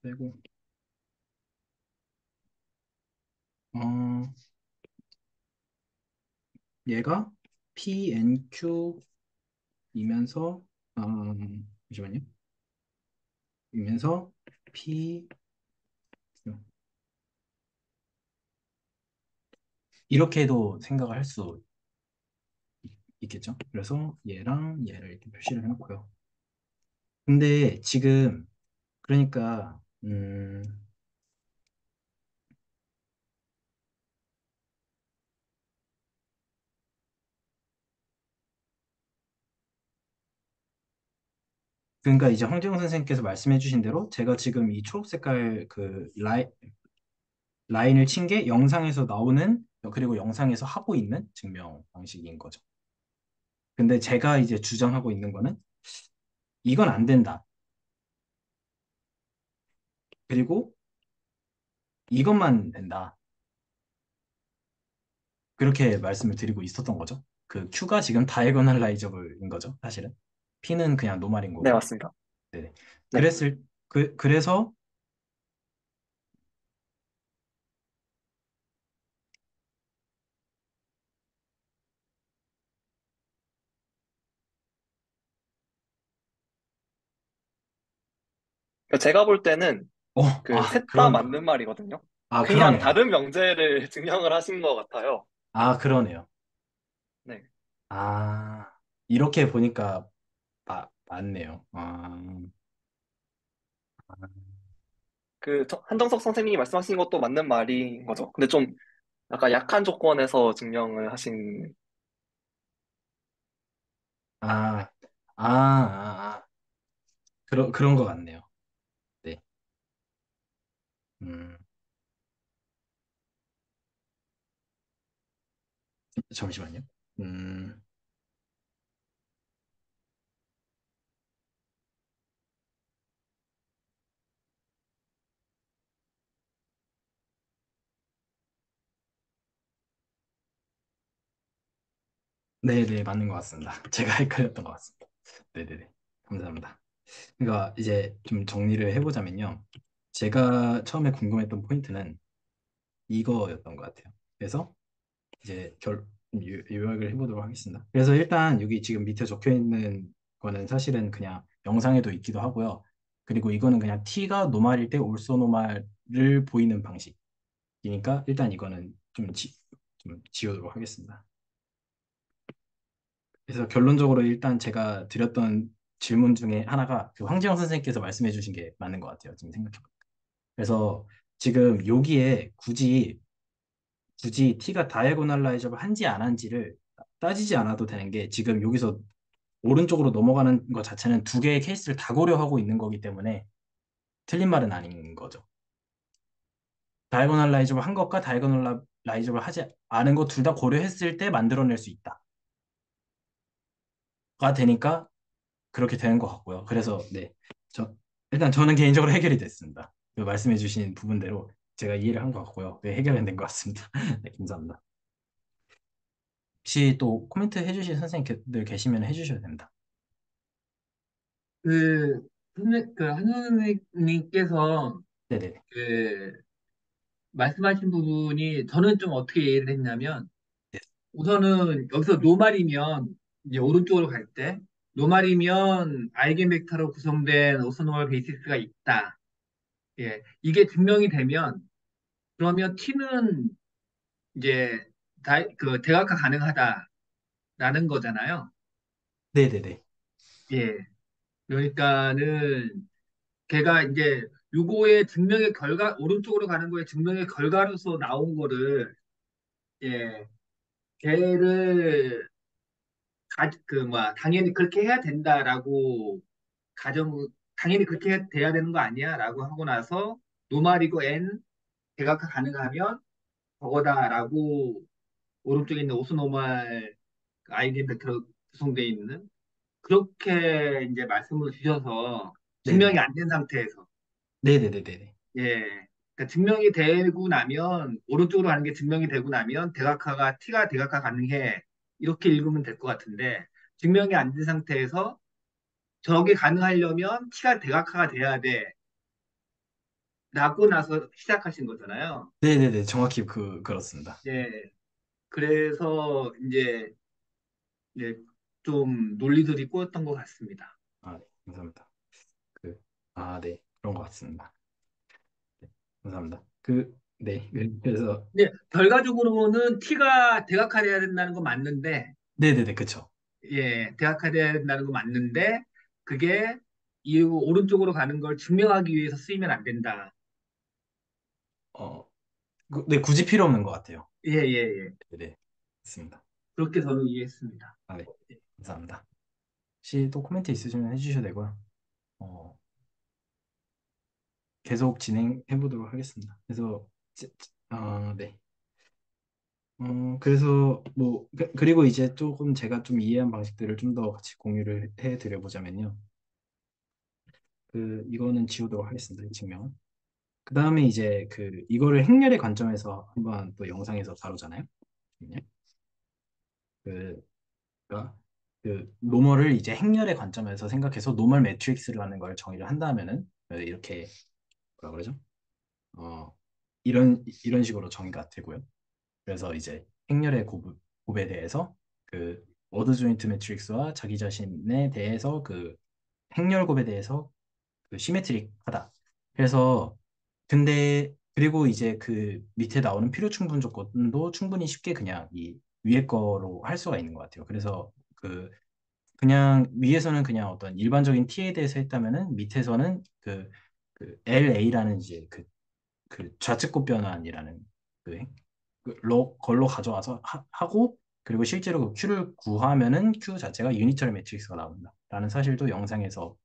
빼고, 어, 얘가 PNQ이면서, 잠시만요. 이면서 P, 이렇게도 생각을 할 수 있겠죠. 그래서 얘랑 얘를 이렇게 표시를 해놓고요. 근데 지금, 그러니까, 그러니까 이제 황재영 선생님께서 말씀해 주신 대로 제가 지금 이 초록 색깔 그 라인을 친 게 영상에서 나오는 그리고 영상에서 하고 있는 증명 방식인 거죠. 근데 제가 이제 주장하고 있는 거는 이건 안 된다. 그리고 이것만 된다. 그렇게 말씀을 드리고 있었던 거죠. 그 Q가 지금 다이고널라이저블인 거죠, 사실은. P는 그냥 노말인 네, 거고. 맞습니다. 네. 네. 그래서 그러니까 제가 볼 때는 그 셋 다 그런 맞는 말이거든요. 그냥 그러네요. 다른 명제를 증명을 하신 것 같아요. 그러네요. 네. 아, 이렇게 보니까 맞네요. 그 한정석 선생님이 말씀하신 것도 맞는 말인 거죠. 근데 좀 약간 약한 조건에서 증명을 하신, 아, 그런 것 같네요. 네. 음, 잠시만요. 음, 네네, 맞는 것 같습니다. 제가 헷갈렸던 것 같습니다. 네네네. 감사합니다. 그러니까 이제 좀 정리를 해보자면요. 제가 처음에 궁금했던 포인트는 이거였던 것 같아요. 그래서 이제 요약을 해보도록 하겠습니다. 그래서 일단 여기 지금 밑에 적혀 있는 거는 사실은 그냥 영상에도 있기도 하고요. 그리고 이거는 그냥 T가 노말일 때 올소 노말을 보이는 방식이니까 일단 이거는 좀 지우도록 하겠습니다. 그래서 결론적으로 일단 제가 드렸던 질문 중에 하나가 그 황지영 선생님께서 말씀해 주신 게 맞는 것 같아요. 지금 생각해보니까. 그래서 지금 여기에 굳이 T가 다이아고널라이저를 한지 안 한지를 따지지 않아도 되는 게 지금 여기서 오른쪽으로 넘어가는 것 자체는 두 개의 케이스를 다 고려하고 있는 거기 때문에 틀린 말은 아닌 거죠. 다이아고널라이저를 한 것과 다이아고널라이저를 하지 않은 것 둘 다 고려했을 때 만들어낼 수 있다가 되니까 그렇게 되는 것 같고요. 그래서 네, 일단 저는 개인적으로 해결이 됐습니다. 그 말씀해주신 부분대로 제가 이해를 한 것 같고요. 네, 해결은 된 것 같습니다. 네, 감사합니다. 혹시 또 코멘트 해주실 선생님들 계시면 해주셔도 됩니다. 그, 그 한선생님께서 네네. 그 말씀하신 부분이 저는 좀 어떻게 이해를 했냐면 네, 우선은 여기서 노말이면 이제 오른쪽으로 갈 때 노말이면 아이겐벡터로 구성된 오토노멀 베이시스가 있다. 예, 이게 증명이 되면 그러면 T는 이제 그 대각화 가능하다라는 거잖아요. 네네네. 예, 그러니까는 걔가 이제 요거의 증명의 결과 오른쪽으로 가는 거에 증명의 결과로서 나온 거를 예, 걔를 그 뭐야 당연히 그렇게 해야 된다라고 가정 당연히 그렇게 돼야 되는 거 아니야라고 하고 나서 노말이고 n 대각화 가능하면 저거다라고 오른쪽에 있는 오스노말 아이덴 벡터로 구성되어 있는 그렇게 이제 말씀을 주셔서 증명이 네네. 안 된 상태에서 네네네네네. 예 그러니까 증명이 되고 나면 오른쪽으로 가는 게 증명이 되고 나면 대각화가 t가 대각화 가능해 이렇게 읽으면 될 것 같은데 증명이 안 된 상태에서 저게 가능하려면 t가 대각화가 돼야 돼 라고 나서 시작하신 거잖아요. 네네네. 정확히 그렇습니다. 예 그래서 이제 좀 논리들이 꼬였던 것 같습니다. 아, 네. 감사합니다. 네. 그런 것 같습니다. 네, 감사합니다. 네. 그래서, 근데 결과적으로는 t가 대각화돼야 된다는 거 맞는데 네네네. 그쵸. 예, 대학화돼야 된다는 거 맞는데 그게 이 오른쪽으로 가는 걸 증명하기 위해서 쓰이면 안 된다. 어, 네. 굳이 필요 없는 것 같아요. 예, 예, 예. 네네. 맞습니다. 그렇게 저는 이해했습니다. 네. 감사합니다. 혹시 또 코멘트 있으시면 해주셔도 되고요. 어, 계속 진행해 보도록 하겠습니다. 그래서, 네. 그래서 뭐 그리고 이제 조금 제가 좀 이해한 방식들을 좀 더 같이 공유를 해 드려 보자면요. 이거는 지우도록 하겠습니다. 이 증명은. 그다음에 이제 이거를 행렬의 관점에서 한번 또 영상에서 다루잖아요. 네. 그러니까 노멀을 이제 행렬의 관점에서 생각해서 노멀 매트릭스라는 걸 정의를 한다면은 이렇게 뭐라 그러죠? 어, 이런 식으로 정의가 되고요. 그래서 이제 행렬의 곱에 대해서 워드 조인트 매트릭스와 자기 자신에 대해서 행렬 곱에 대해서 시메트릭하다. 그래서 근데 그리고 이제 밑에 나오는 필요 충분 조건도 충분히 쉽게 그냥 이 위에 거로 할 수가 있는 것 같아요. 그래서 그냥 위에서는 그냥 어떤 일반적인 t에 대해서 했다면은 밑에서는 LA라는 이제 좌측곱 변환이라는 그, 걸로 가져와서 하고 그리고 실제로 Q를 구하면은 Q 자체가 유니터리 매트릭스가 나온다. 라는 사실도 영상에서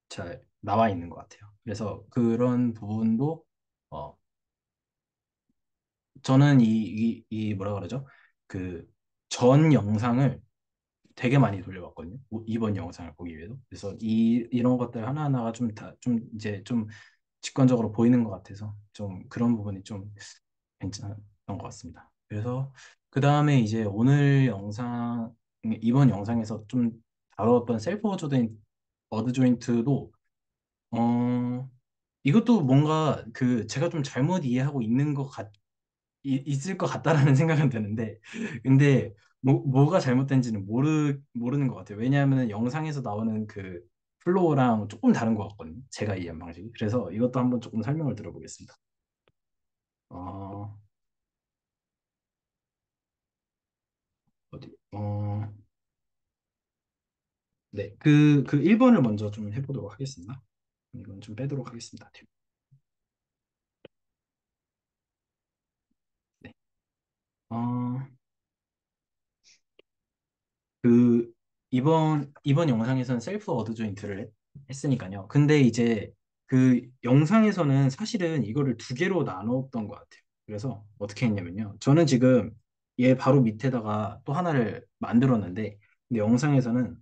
잘 나와 있는 것 같아요. 그래서 그런 부분도 어, 저는 이 뭐라 그러죠? 그 전 영상을 되게 많이 돌려봤거든요. 이번 영상을 보기 위해서. 그래서 이런 것들 하나하나가 좀 이제 좀 직관적으로 보이는 것 같아서 좀 그런 부분이 좀 괜찮았던 것 같습니다. 그래서 그 다음에 이제 이번 영상에서 좀 다루었던 셀프 어드 조인트도 이것도 뭔가 제가 좀 잘못 이해하고 있을 것 같다라는 생각은 드는데, 근데 뭐가 잘못된지는 모르는 것 같아요. 왜냐하면 영상에서 나오는 플로우랑 조금 다른 것 같거든요. 제가 이해한 방식이. 그래서 이것도 한번 조금 설명을 들어보겠습니다. 어, 어디, 네. 1번을 먼저 좀 해보도록 하겠습니다. 이건 좀 빼도록 하겠습니다. 네. 어, 그 이번 영상에서는 셀프 어드 조인트를 했으니까요. 근데 이제 영상에서는 사실은 이거를 두 개로 나눴던 것 같아요. 그래서 어떻게 했냐면요. 저는 지금 얘 바로 밑에다가 또 하나를 만들었는데, 근데 영상에서는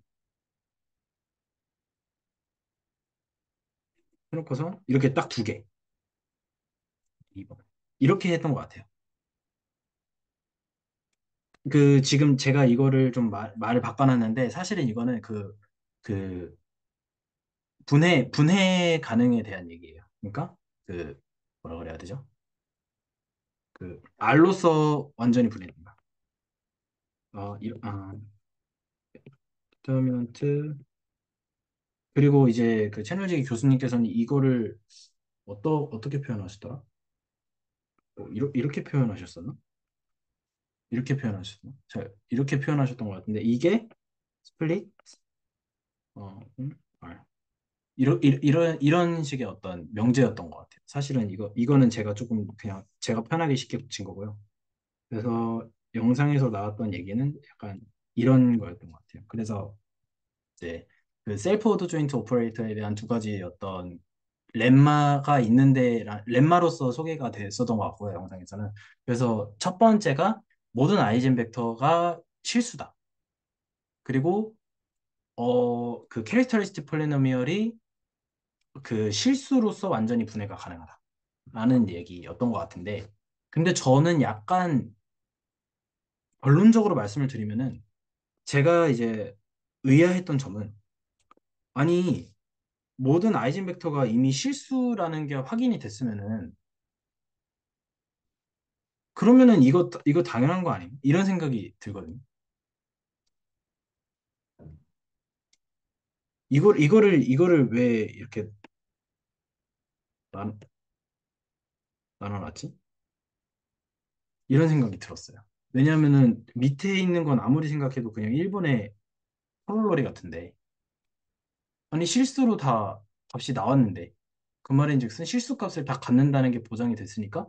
해놓고서 이렇게 딱 두 개, 2번. 이렇게 했던 것 같아요. 지금 제가 이거를 좀 말을 바꿔놨는데, 사실은 이거는 그 분해 가능에 대한 얘기예요. 그러니까 뭐라 그래야 되죠? 그 R로서 완전히 분해된다. 디터미넌트. 그리고 이제 그 채널지기 교수님께서는 이거를 어떻게 표현하셨더라? 이렇게 표현하셨었나? 이렇게 표현하셨나? 이렇게 표현하셨던 것 같은데 이게 스플릿 R. 이런 식의 어떤 명제였던 것 같아요. 사실은 이거는 제가 조금 그냥 제가 편하게 쉽게 붙인 거고요. 그래서 영상에서 나왔던 얘기는 약간 이런 거였던 것 같아요. 그래서 이제 그 셀프 오더 조인트 오퍼레이터에 대한 두 가지 어떤 렘마가 있는데 렘마로서 소개가 됐었던 것 같고요, 영상에서는. 그래서 첫 번째가 모든 아이젠 벡터가 실수다. 그리고 그 캐릭터리스틱 폴리노미얼이 그 실수로서 완전히 분해가 가능하다. 라는 얘기였던 것 같은데, 근데 저는 약간 결론적으로 말씀을 드리면은 제가 이제 의아했던 점은, 아니 모든 아이젠 벡터가 이미 실수라는 게 확인이 됐으면은 그러면은 이거 당연한 거 아니에요? 이런 생각이 들거든요. 이거를 왜 이렇게 나, 나눠놨지? 이런 생각이 들었어요. 왜냐하면은 밑에 있는 건 아무리 생각해도 그냥 일본의 콜로리 같은데, 아니 실수로 다 값이 나왔는데, 그 말인즉슨 실수 값을 다 갖는다는 게 보장이 됐으니까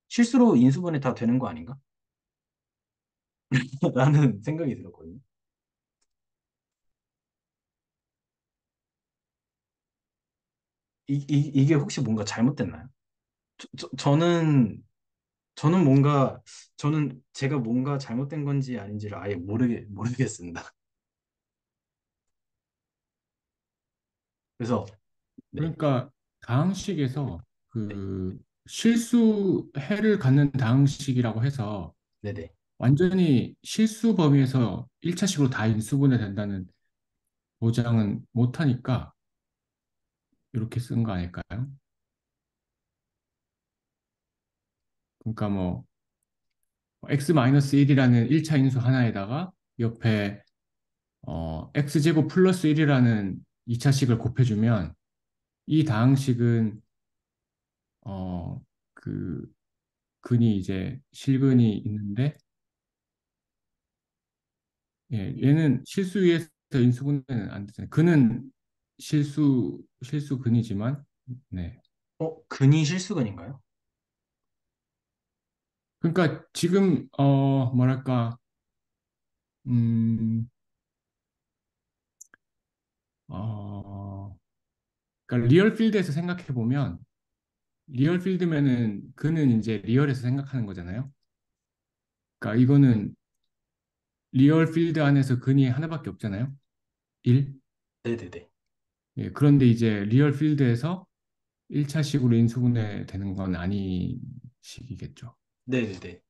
실수로 인수분해 다 되는 거 아닌가? 라는 생각이 들었거든요. 이게 혹시 뭔가 잘못됐나요? 저는 뭔가, 저는 제가 뭔가 잘못된 건지 아닌지를 아예 모르겠습니다. 그래서, 네, 그러니까 다항식에서 네, 그 실수해를 갖는 다항식이라고 해서 네네. 완전히 실수 범위에서 1차식으로 다 인수분해 된다는 보장은 못하니까 이렇게 쓴 거 아닐까요? 그러니까 뭐 x-1이라는 1차 인수 하나에다가 옆에 x제곱 플러스 1이라는 2차식을 곱해주면 이 다항식은 그 근이 이제 실근이 있는데 예, 얘는 실수 위에서 인수분해는 안 되잖아요. 근은 실수 근이지만 네. 근이 실수근인가요? 그러니까 지금 뭐랄까 음, 어, 그러니까 리얼 필드에서 생각해 보면 리얼 필드면은 근은 이제 리얼에서 생각하는 거잖아요. 그러니까 이거는 리얼 필드 안에서 근이 하나밖에 없잖아요. 1. 네네네. 예, 그런데 이제 리얼 필드에서 1차식으로 인수분해 되는 건 아니식이겠죠. 네네네.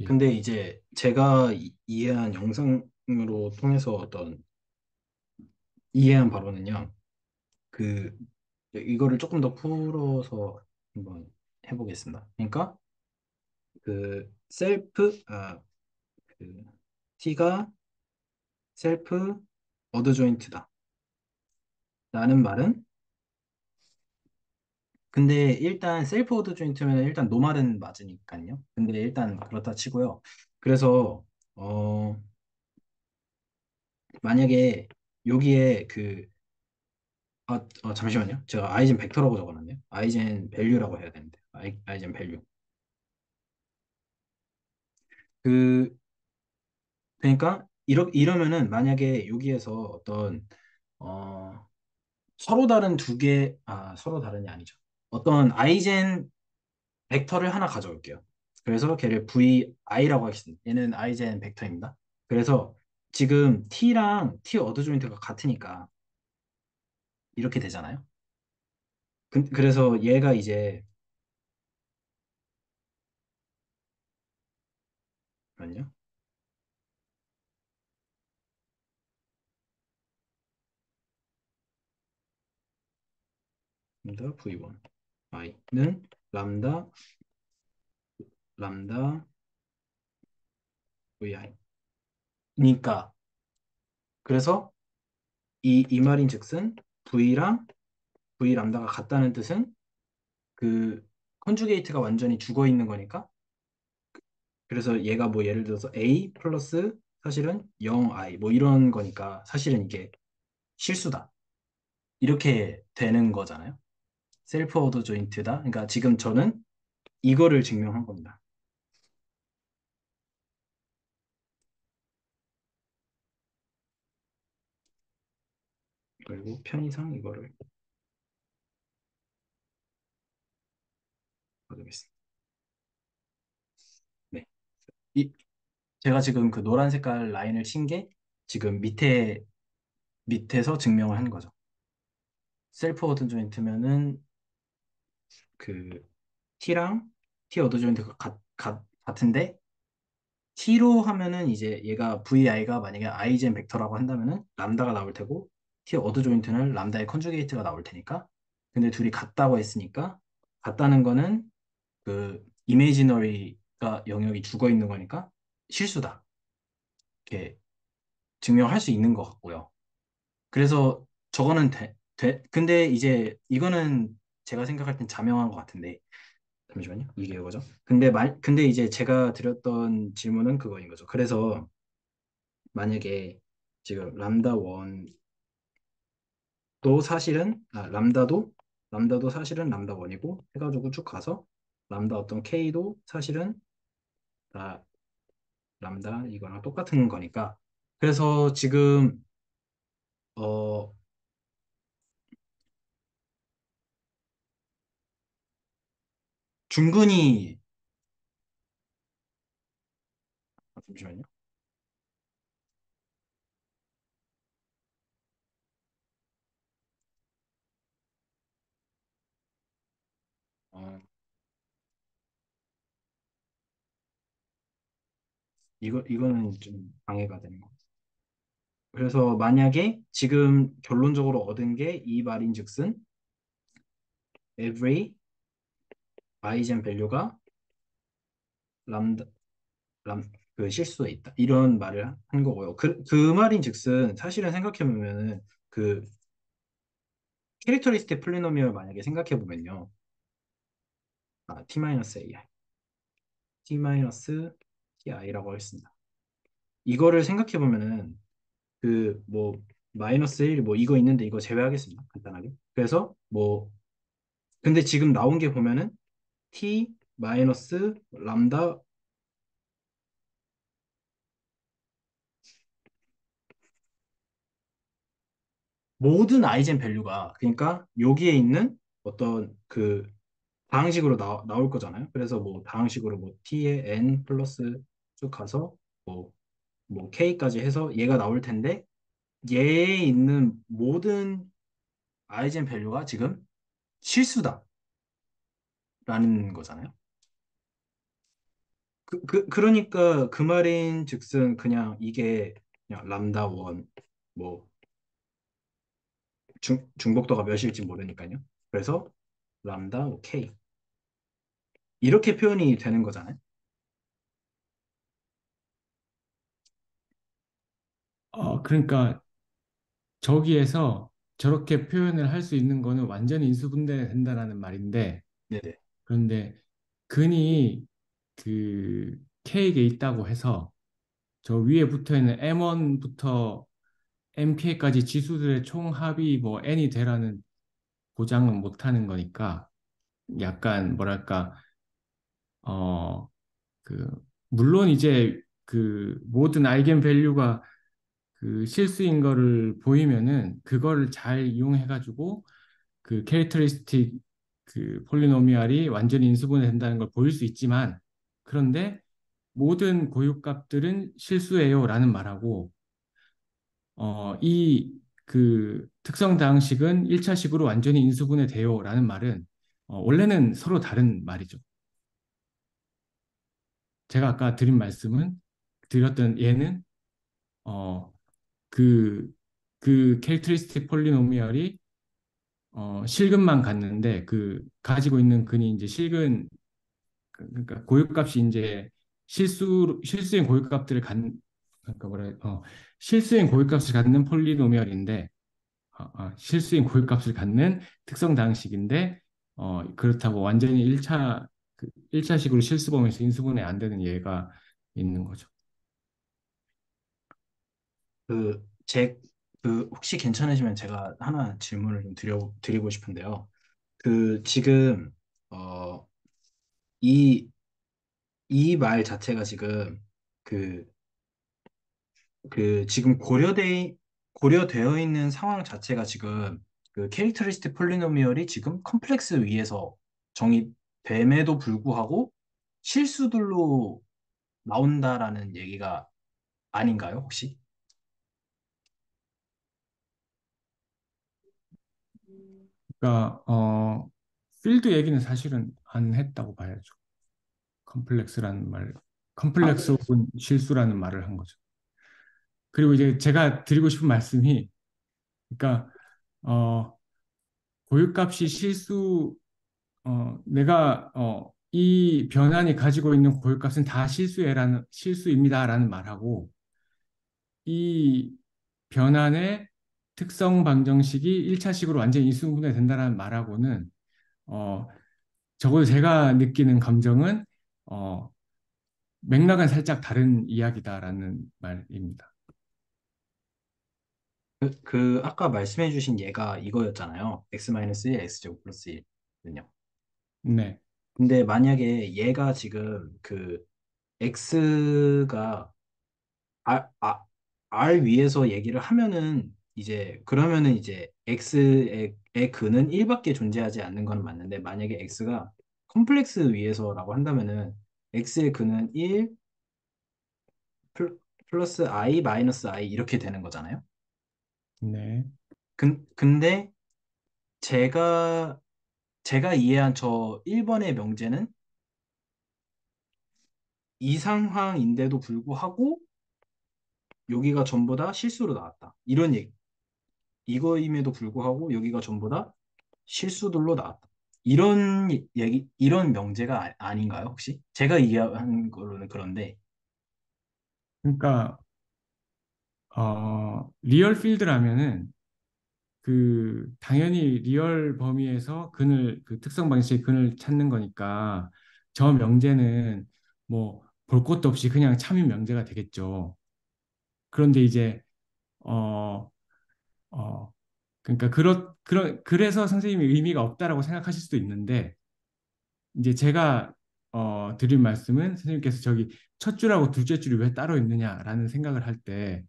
예. 근데 이제 제가 이해한 영상으로 통해서 어떤 이해한 바로는요, 그, 이거를 조금 더 풀어서 한번 해보겠습니다. 그러니까, 그, T가 셀프 어드 조인트다. 라는 말은, 근데 일단 셀프 어드 조인트면 일단 노말은 맞으니까요. 근데 일단 그렇다 치고요. 그래서, 어, 만약에 여기에 잠시만요. 제가 아이젠 벡터라고 적어놨네요. 아이젠 밸류라고 해야 되는데. 아이젠 밸류. 그, 그러니까, 이러면은 만약에 여기에서 어, 서로 다른이 아니죠. 어떤 아이젠 벡터를 하나 가져올게요. 그래서 걔를 VI라고 하겠습니다. 얘는 아이젠 벡터입니다. 그래서 지금 T랑 T 어드 조인트가 같으니까 이렇게 되잖아요. 그래서 얘가 이제, 잠깐만요. 람다 V1 I는 람다 람다 vi. 니까 그래서 이 말인즉슨 v랑 v 람다가 같다는 뜻은 그 컨주게이트가 완전히 죽어 있는 거니까 그래서 얘가 뭐 예를 들어서 a 플러스 사실은 0i 뭐 이런 거니까 사실은 이게 실수다. 이렇게 되는 거잖아요. 셀프 오더 조인트다. 그러니까 지금 저는 이거를 증명한 겁니다. 그리고 편의상 이거를 가져오겠습니다. 네. 이, 제가 지금 그 노란 색깔 라인을 친 게 지금 밑에서 증명을 한 거죠. 셀프 오더 조인트면은 그 T랑 T 오더 조인트가 같은데 T로 하면은 이제 얘가 VI가 만약에 i젠 벡터라고 한다면은 람다가 나올 테고 T 어드 조인트는 람다의 컨주게이트가 나올 테니까 근데 둘이 같다고 했으니까 같다는 거는 그 이미지너리가 영역이 죽어 있는 거니까 실수다. 이렇게 증명할 수 있는 것 같고요. 그래서 저거는 근데 이제 이거는 제가 생각할 땐 자명한 것 같은데 잠시만요. 이게 이거죠. 근데 이제 제가 드렸던 질문은 그거인 거죠. 그래서 만약에 지금 람다 1도 사실은 람다도 사실은 람다 1이고 해가지고 쭉 가서 람다 어떤 K도 사실은 다 람다 이거랑 똑같은 거니까 그래서 지금 어 중근이 잠시만요. 어, 이거는 좀 방해가 되는 거. 그래서 만약에 지금 결론적으로 얻은 게 이 말인즉슨 every igen 밸류가 람다 그 실수에 있다. 이런 말을 한 거고요. 그 말인즉슨 사실은 생각해보면은 그 캐릭터리스틱 폴리노미얼 만약에 생각해보면요. t-ai, t-ti라고 했습니다. 이거를 생각해보면은 그 뭐 마이너스 1 뭐 이거 있는데 이거 제외하겠습니다. 간단하게. 그래서 뭐 근데 지금 나온 게 보면은 t 마이너스 람다 모든 아이젠 밸류가 그러니까 여기에 있는 어떤 그 다항식으로 나올 거잖아요. 그래서 뭐 다항식으로 뭐 t의 n 플러스 쭉 가서 뭐, 뭐 k까지 해서 얘가 나올 텐데 얘에 있는 모든 아이젠 밸류가 지금 실수다라는 거잖아요. 그러니까 그 말인 즉슨 그냥 이게 그냥 람다 원, 뭐 중복도가 몇일지 모르니까요. 그래서 람다 K 이렇게 표현이 되는 거잖아요. 그러니까 저기에서 저렇게 표현을 할 수 있는 거는 완전히 인수분해된다라는 말인데, 네네. 그런데 근이 그 K에 있다고 해서 저 위에 붙어 있는 M1부터 MK까지 지수들의 총합이 뭐 N이 되라는 보장은 못 하는 거니까 약간 뭐랄까 어 그 물론 이제 그 모든 아이겐 밸류가 그 실수인 거를 보이면은 그거를 잘 이용해 가지고 그 캐릭터리스틱 그 폴리노미알이 완전히 인수분해 된다는 걸 보일 수 있지만 그런데 모든 고유값들은 실수예요라는 말하고 이 그 특성 다항식은 1차식으로 완전히 인수분해 돼요라는 말은 원래는 서로 다른 말이죠. 제가 아까 드렸던 얘는 어, 그, 그 캐릭터리스틱 폴리노미얼이 실근만 갖는데 그 가지고 있는 근이 이제 실근 그러니까 고유값이 이제 실수인 고유값들을 그러니까 실수인 고유값을 갖는 폴리노미얼인데, 실수인 고유값을 갖는 특성 다항식인데, 그렇다고 완전히 1차식으로 실수 범위에서 인수분해 안 되는 예가 있는 거죠. 그, 제, 혹시 괜찮으시면 제가 하나 질문을 좀 드리고 싶은데요. 지금, 어, 이, 이 말 자체가 지금, 그, 지금 고려되어 있는 상황 자체가 지금, 캐릭터리스틱 폴리노미얼이 지금 컴플렉스 위에서 정의됨에도 불구하고 실수들로 나온다라는 얘기가 아닌가요, 혹시? 그러니까 필드 얘기는 사실은 안 했다고 봐야죠. 컴플렉스라는 말, 아, 컴플렉스 혹은 실수라는 말을 한 거죠. 그리고 이제 제가 드리고 싶은 말씀이, 그러니까 어, 고유값이 내가 이 변환이 가지고 있는 고유값은 다 실수입니다라는 말하고, 이 변환의 특성 방정식이 1차식으로 완전히 인수분해 된다는 말하고는, 어, 적어도 제가 느끼는 감정은 어, 맥락은 살짝 다른 이야기다라는 말입니다. 아까 말씀해주신 얘가 이거였잖아요. x-1, x제곱 플러스 1은요. 네, 근데 만약에 얘가 지금 x가 R, R 위에서 얘기를 하면은 그러면은 이제 x의 근은 1밖에 존재하지 않는 건 맞는데 만약에 x가 컴플렉스 위에서라고 한다면은 x의 근은 1 플러스 i 마이너스 i 이렇게 되는 거잖아요. 네, 근데 제가 이해한 저 1번의 명제는 이 상황인데도 불구하고 여기가 전부 다 실수로 나왔다. 이런 얘기. 이거임에도 불구하고 여기가 전부 다 실수들로 나왔다. 이런 얘기, 이런 명제가 아닌가요, 혹시? 제가 이해한 거로는 그런데, 그러니까 리얼 필드라면은 당연히 리얼 범위에서 그 특성 방식의 근을 찾는 거니까 저 명제는 뭐 볼 것도 없이 그냥 참인 명제가 되겠죠. 그런데 이제 어, 어, 그러니까 그래서 선생님이 의미가 없다라고 생각하실 수도 있는데, 이제 제가 드린 말씀은 선생님께서 저기 첫 줄하고 둘째 줄이 왜 따로 있느냐라는 생각을 할 때,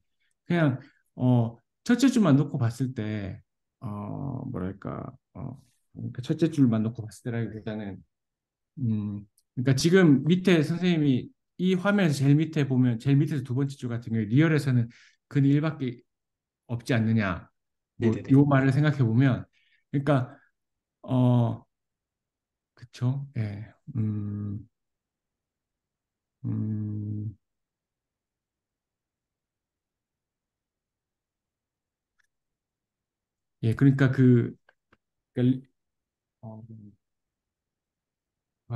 그냥 첫째 줄만 놓고 봤을 때 뭐랄까 그러니까 첫째 줄만 놓고 봤을 때라기보다는 그러니까 지금 밑에 선생님이 이 화면에서 제일 밑에 보면 제일 밑에서 두 번째 줄 같은 경우에 리얼에서는 근 1밖에 없지 않느냐, 뭐 네네네. 요 말을 생각해 보면, 그러니까 어 그쵸, 예, 음, 예, 그러니까 그러니까 어,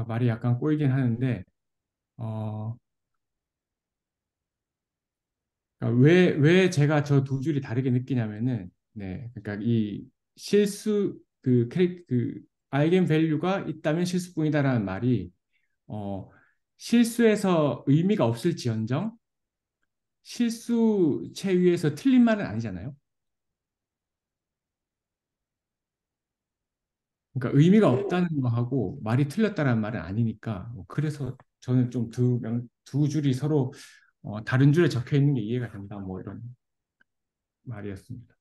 말이 약간 꼬이긴 하는데, 어 그러니까 왜 제가 저 두 줄이 다르게 느끼냐면은, 네, 그러니까 이 실수 아이겐 밸류가 있다면 실수뿐이다라는 말이 어 실수에서 의미가 없을지언정 실수체 위에서 틀린 말은 아니잖아요. 그러니까 의미가 없다는 거하고 말이 틀렸다는 말은 아니니까, 그래서 저는 좀 두 줄이 서로 다른 줄에 적혀 있는 게 이해가 된다, 뭐 이런 말이었습니다.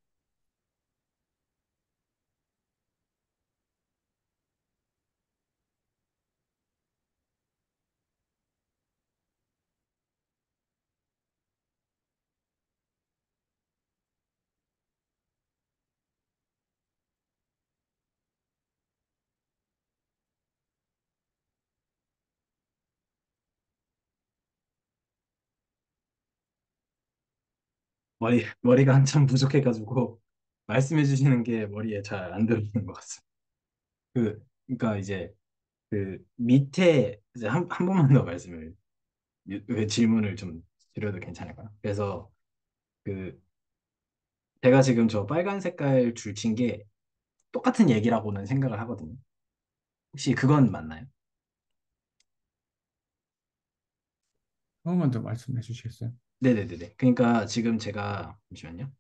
머리가 한참 부족해가지고, 말씀해 주시는 게 머리에 잘 안 들어오는 것 같습니다. 그러니까 이제, 그 밑에 이제 한 번만 더 말씀을 그 질문을 좀 드려도 괜찮을까요? 그래서 그 제가 지금 저 빨간 색깔 줄 친 게 똑같은 얘기라고는 생각을 하거든요. 혹시 그건 맞나요? 한 번만 더 말씀해 주시겠어요? 네네네네. 그러니까 지금 제가 잠시만요.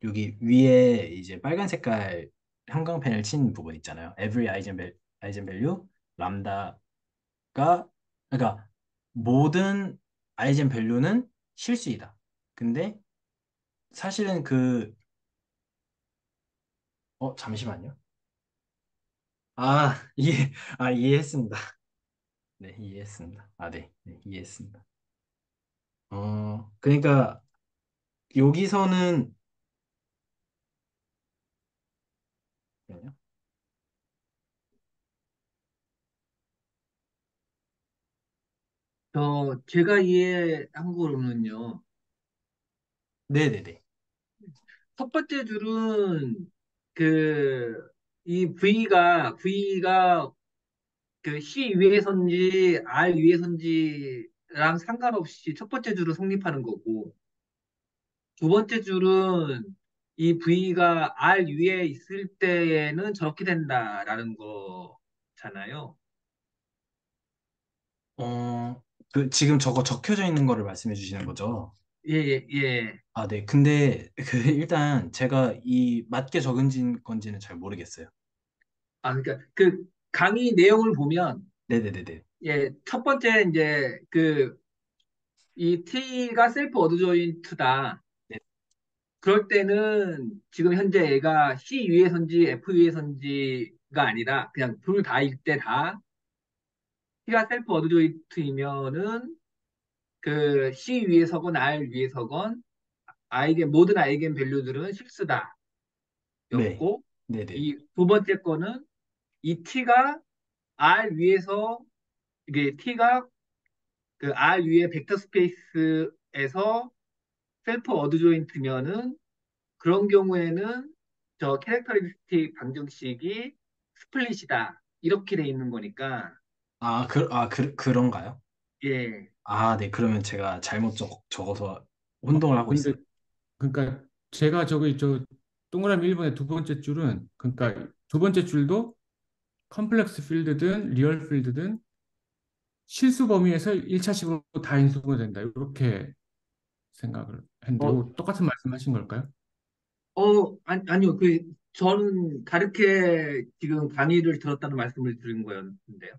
여기 위에 이제 빨간 색깔 형광펜을 친 부분 있잖아요. Every eigenvalue 람다가 그러니까 모든 아이젠밸류는 실수이다. 근데 사실은 잠시만요. 아, 이해했습니다. 네, 이해했습니다. 네, 이해했습니다. 그러니까 여기서는 잠시만요. 제가 이해한 거로는요. 네네네. 첫 번째 줄은 그 이 V가 그 C 위에선지 R 위에선지랑 상관없이 첫 번째 줄은 성립하는 거고 두 번째 줄은 이 V가 R 위에 있을 때에는 저렇게 된다라는 거잖아요. 어, 지금 저거 적혀져 있는 거를 말씀해 주시는 거죠? 예, 예, 예. 아, 네. 근데 일단 제가 이 맞게 적은 건지는 잘 모르겠어요. 아, 그러니까 그 강의 내용을 보면 네네네네. 예, 첫 번째 이제 이 T가 셀프 어드조인트다. 네. 그럴 때는 지금 현재 얘가 C 위에선지 F 위에선지가 아니라 그냥 둘 다일 때 다 T가 셀프 어드조인트이면은 그 C 위에서건 R 위에서건 모든 아이겐 밸류들은 실수다. 네. 였고 네네. 이 두 번째 거는 이 T가 R 위에서 이게 T가 그 R 위에 벡터 스페이스에서 셀프 어드조인트면은 그런 경우에는 저 캐릭터리스틱 방정식이 스플릿이다. 이렇게 돼 있는 거니까, 그런가요? 예. 아, 네. 그러면 제가 잘못 적어서 혼동을 어, 하고 근데 있어요. 그러니까 제가 저기 저 동그라미 1번의 두 번째 줄은 네. 그러니까 두 번째 줄도 컴플렉스 필드든 리얼 필드든 실수 범위에서 1차식으로 다 인수가 된다. 이렇게 생각을 했는데 어, 이거 똑같은 말씀하신 걸까요? 아니요. 저는 다르게 지금 강의를 들었다는 말씀을 드린 거였는데요.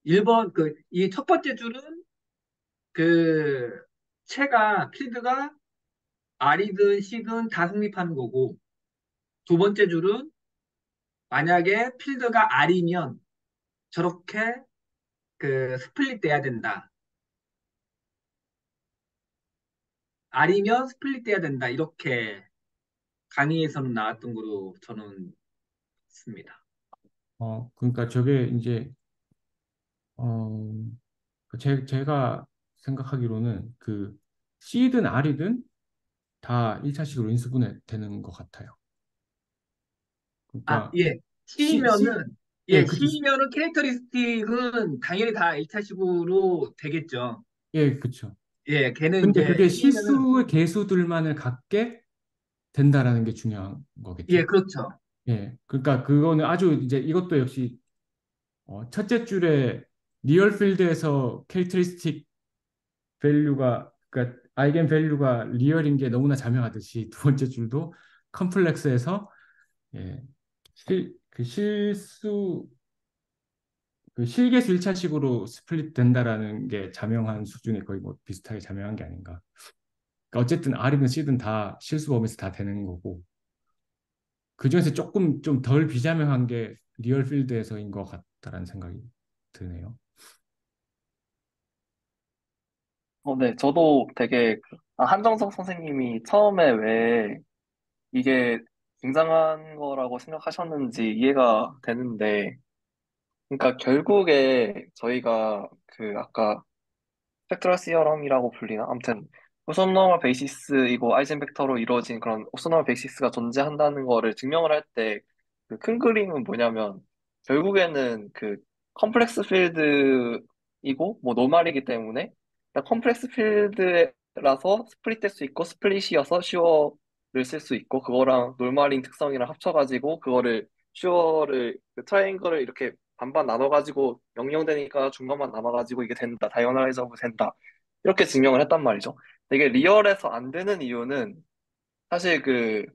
1번, 이 첫 번째 줄은 그, 필드가 R이든 C든 다 성립하는 거고, 두 번째 줄은 만약에 필드가 R이면 저렇게 스플릿 돼야 된다. R이면 스플릿 돼야 된다. 이렇게 강의에서는 나왔던 거로 저는 봤습니다. 그러니까 저게 이제 어, 제가 생각하기로는 그 C든 R이든 다 1차식으로 인수분해 되는 것 같아요. 아, 그러니까 예. C, C면은, 예, 예, 그죠. C면은 캐릭터리스틱은 당연히 다 1차식으로 되겠죠. 예, 그쵸. 예, 걔는 근데 이제 그게 C면은, 실수의 개수들만을 갖게 된다라는 게 중요한 예, 거겠죠. 그렇죠. 예, 그러니까 그거는 아주 이제 이것도 역시 첫째 줄에 리얼 필드에서 캐릭터리스틱 밸류가 그러니까 아이겐 밸류가 리얼인 게 너무나 자명하듯이 두 번째 줄도 컴플렉스에서 예, 그 실수 그 실계수 1차식으로 스플릿 된다라는 게 자명한 수준이 거의 뭐 비슷하게 자명한 게 아닌가. 그러니까 어쨌든 R이든 C든 다 실수 범위에서 다 되는 거고 그중에서 조금 좀 덜 비자명한 게 리얼 필드에서인 것 같다라는 생각이 드네요. 네, 저도 되게 한정석 선생님이 처음에 왜 이게 굉장한 거라고 생각하셨는지 이해가 되는데, 그러니까 결국에 저희가 아까 스펙트럴 시어럼이라고 불리나? 아무튼 오소노멀 베이시스이고 아이젠벡터로 이루어진 그런 오소노멀 베이시스가 존재한다는 거를 증명을 할 때 그 큰 그림은 뭐냐면 결국에는 그 컴플렉스 필드이고 뭐 노말이기 때문에 컴플렉스 필드라서 스플릿 될 수 있고 스플릿이어서 슈어를 쓸 수 있고 그거랑 노말인 특성이랑 합쳐가지고 그거를 슈어를 그 트라이앵글을 이렇게 반반 나눠가지고 0,0되니까 중간만 남아가지고 이게 된다 다이어널라이저브 된다 이렇게 증명을 했단 말이죠. 근데 이게 리얼에서 안 되는 이유는 사실 그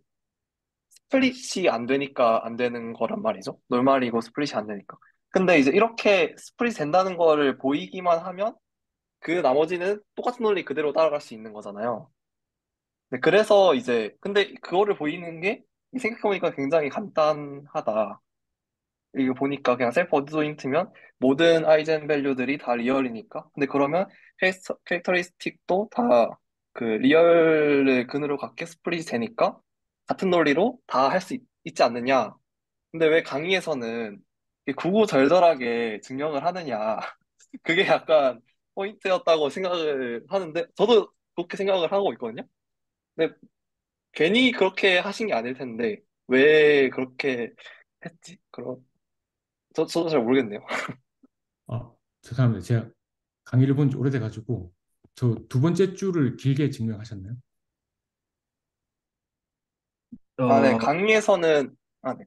스플릿이 안 되니까 안 되는 거란 말이죠. 놀말이고 스플릿이 안 되니까. 근데 이제 이렇게 스플릿 된다는 거를 보이기만 하면 그 나머지는 똑같은 논리 그대로 따라갈 수 있는 거잖아요. 그래서 이제 근데 그거를 보이는 게 생각해보니까 굉장히 간단하다. 이거 보니까 그냥 셀프 어드조인트면 모든 아이젠 밸류들이 다 리얼이니까. 근데 그러면 캐릭터리스틱도 다 그 리얼을 근으로 갖게 스플릿이 되니까 같은 논리로 다 할 수 있지 않느냐. 근데 왜 강의에서는 이렇게 구구절절하게 증명을 하느냐. 그게 약간 포인트였다고 생각을 하는데, 저도 그렇게 생각을 하고 있거든요. 근데 괜히 그렇게 하신 게 아닐 텐데, 왜 그렇게 했지? 저도 잘 모르겠네요. 죄송합니다. 제가 강의를 본 지 오래돼가지고 저 두 번째 줄을 길게 증명하셨나요? 아, 네. 어, 강의에서는, 아, 네.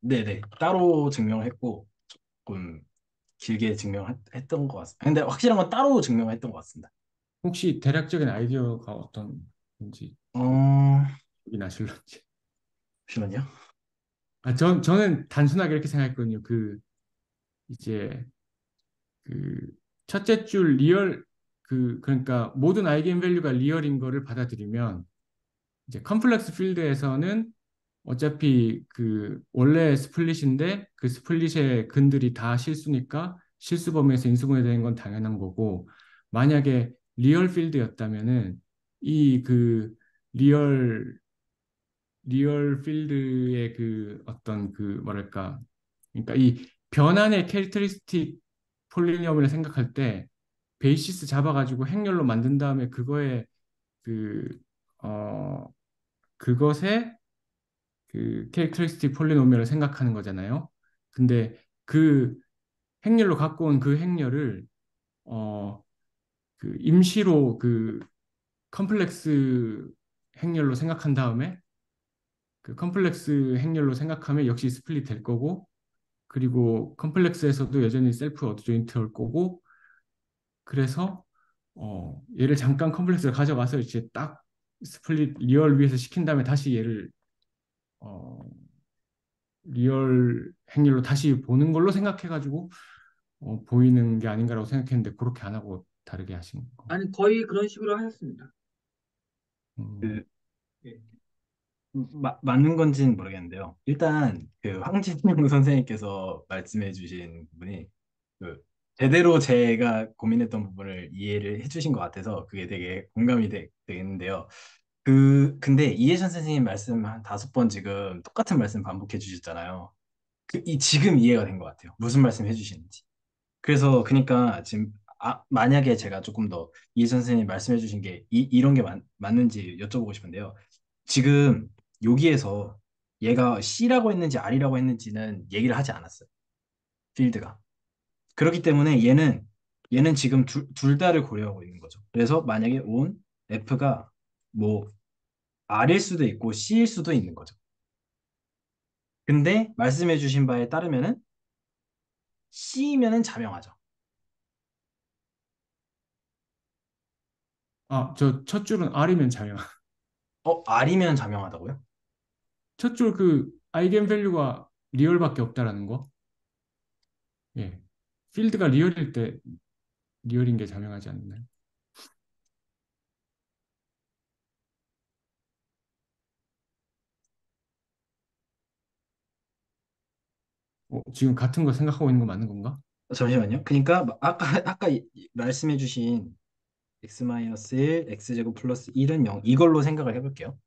네네. 따로 증명을 했고, 조금 길게 증명했던 것 같습니다. 근데 확실한 건 따로 증명했던 것 같습니다. 혹시 대략적인 아이디어가 어떤 건지 어, 기억이 나실런지. 잠시만요. 저는 단순하게 이렇게 생각했거든요. 이제, 그, 첫째 줄 리얼, 그러니까 모든 아이겐 밸류가 리얼인 거를 받아들이면, 이제 컴플렉스 필드에서는 어차피 원래 스플릿인데 그 스플릿의 근들이 다 실수니까 실수 범위에서 인수분해 되는 건 당연한 거고, 만약에 리얼 필드였다면은 이 리얼 리얼 필드의 어떤 뭐랄까, 그러니까 이 변환의 캐릭터리스틱 폴리nomi을 생각할 때 베이시스 잡아가지고 행렬로 만든 다음에 그 어 그것의 캐릭터리스틱 폴리노미얼을 생각하는 거잖아요. 근데 그 행렬로 갖고 온 그 행렬을 어 임시로 컴플렉스 행렬로 생각한 다음에 그 컴플렉스 행렬로 생각하면 역시 스플릿 될 거고, 그리고 컴플렉스에서도 여전히 셀프 어드 조인트 올 거고. 그래서 얘를 잠깐 컴플렉스를 가져가서 이제 딱 스플릿 리얼 위에서 시킨 다음에 다시 얘를 어, 리얼 행렬로 다시 보는 걸로 생각해가지고 보이는 게 아닌가라고 생각했는데, 그렇게 안 하고 다르게 하신 거. 아니, 거의 그런 식으로 하셨습니다. 그, 음, 예. 맞는 건지는 모르겠는데요. 일단, 황진영 선생님께서 말씀해 주신 부분이, 그, 제대로 제가 고민했던 부분을 이해를 해 주신 것 같아서 그게 되게 공감이 되겠는데요. 근데 이해찬 선생님 말씀 한 5번 지금 똑같은 말씀 반복해 주셨잖아요. 지금 이해가 된 것 같아요. 무슨 말씀 해주시는지. 그래서 그러니까 지금 만약에 제가 조금 더 이 선생님 말씀해 주신 게 이런 게 맞는지 여쭤보고 싶은데요. 지금 여기에서 얘가 C라고 했는지 R이라고 했는지는 얘기를 하지 않았어요. 필드가. 그렇기 때문에 얘는 지금 둘 다를 고려하고 있는 거죠. 그래서 만약에 on F가 뭐 R일 수도 있고 C일 수도 있는 거죠. 근데 말씀해 주신 바에 따르면은 C면은 자명하죠. 저 첫 줄은 R이면 자요. R이면 자명하다고요? 첫 줄 아이겐 밸류가 리얼밖에 없다라는 거. 예. 필드가 리얼일 때 리얼인 게 자명하지 않나요? 지금 같은 거 생각하고 있는 거 맞는 건가? 잠시만요. 그러니까 아까 말씀해 주신 x-1, x제곱 플러스 1은 0 이걸로 생각을 해볼게요.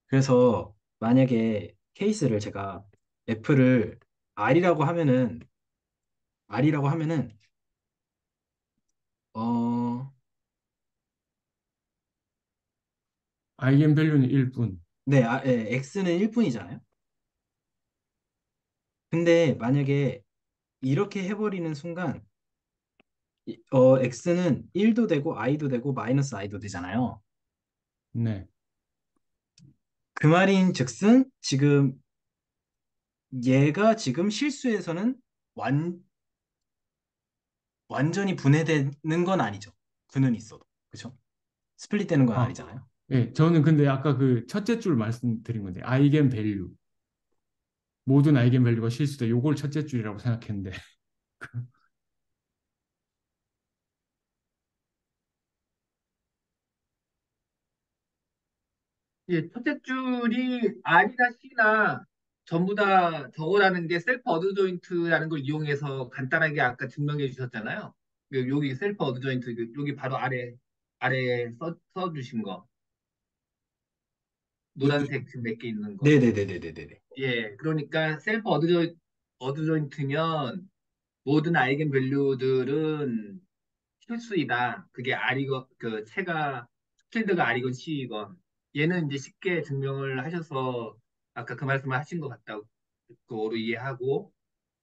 그래서 만약에 케이스를 제가 f를 r이라고 하면은 r이라고 하면은 어, 아이겐 밸류는 1뿐. 네, x는 1분이잖아요. 근데 만약에 이렇게 해버리는 순간 x는 1도 되고 i도 되고 마이너스 i도 되잖아요. 네. 그 말인 즉슨 지금 얘가 지금 실수에서는 완, 완전히 분해되는 건 아니죠. 그는 있어도. 그렇죠? 스플릿 되는 건 아, 아니잖아요. 예, 저는 근데 아까 그 첫째 줄 말씀드린 건데, 아이겐 밸류. 모든 아이겐 밸류가 실수다. 요걸 첫째 줄이라고 생각했는데. 예, 첫째 줄이 R이나 C나 전부 다 저거라는 게 셀프 어드 조인트라는 걸 이용해서 간단하게 아까 증명해 주셨잖아요. 여기 셀프 어드 조인트, 여기 바로 아래 써주신 거. 노란색 지금 몇 개 있는 거. 네네네네네네. 예, 그러니까 셀프 어드 조인트면 모든 아이겐 밸류들은 필수이다. 그게 R이건, 채가, 필드가 R이건 C이건. 얘는 이제 쉽게 증명을 하셔서 아까 그 말씀을 하신 것 같다고로 이해하고,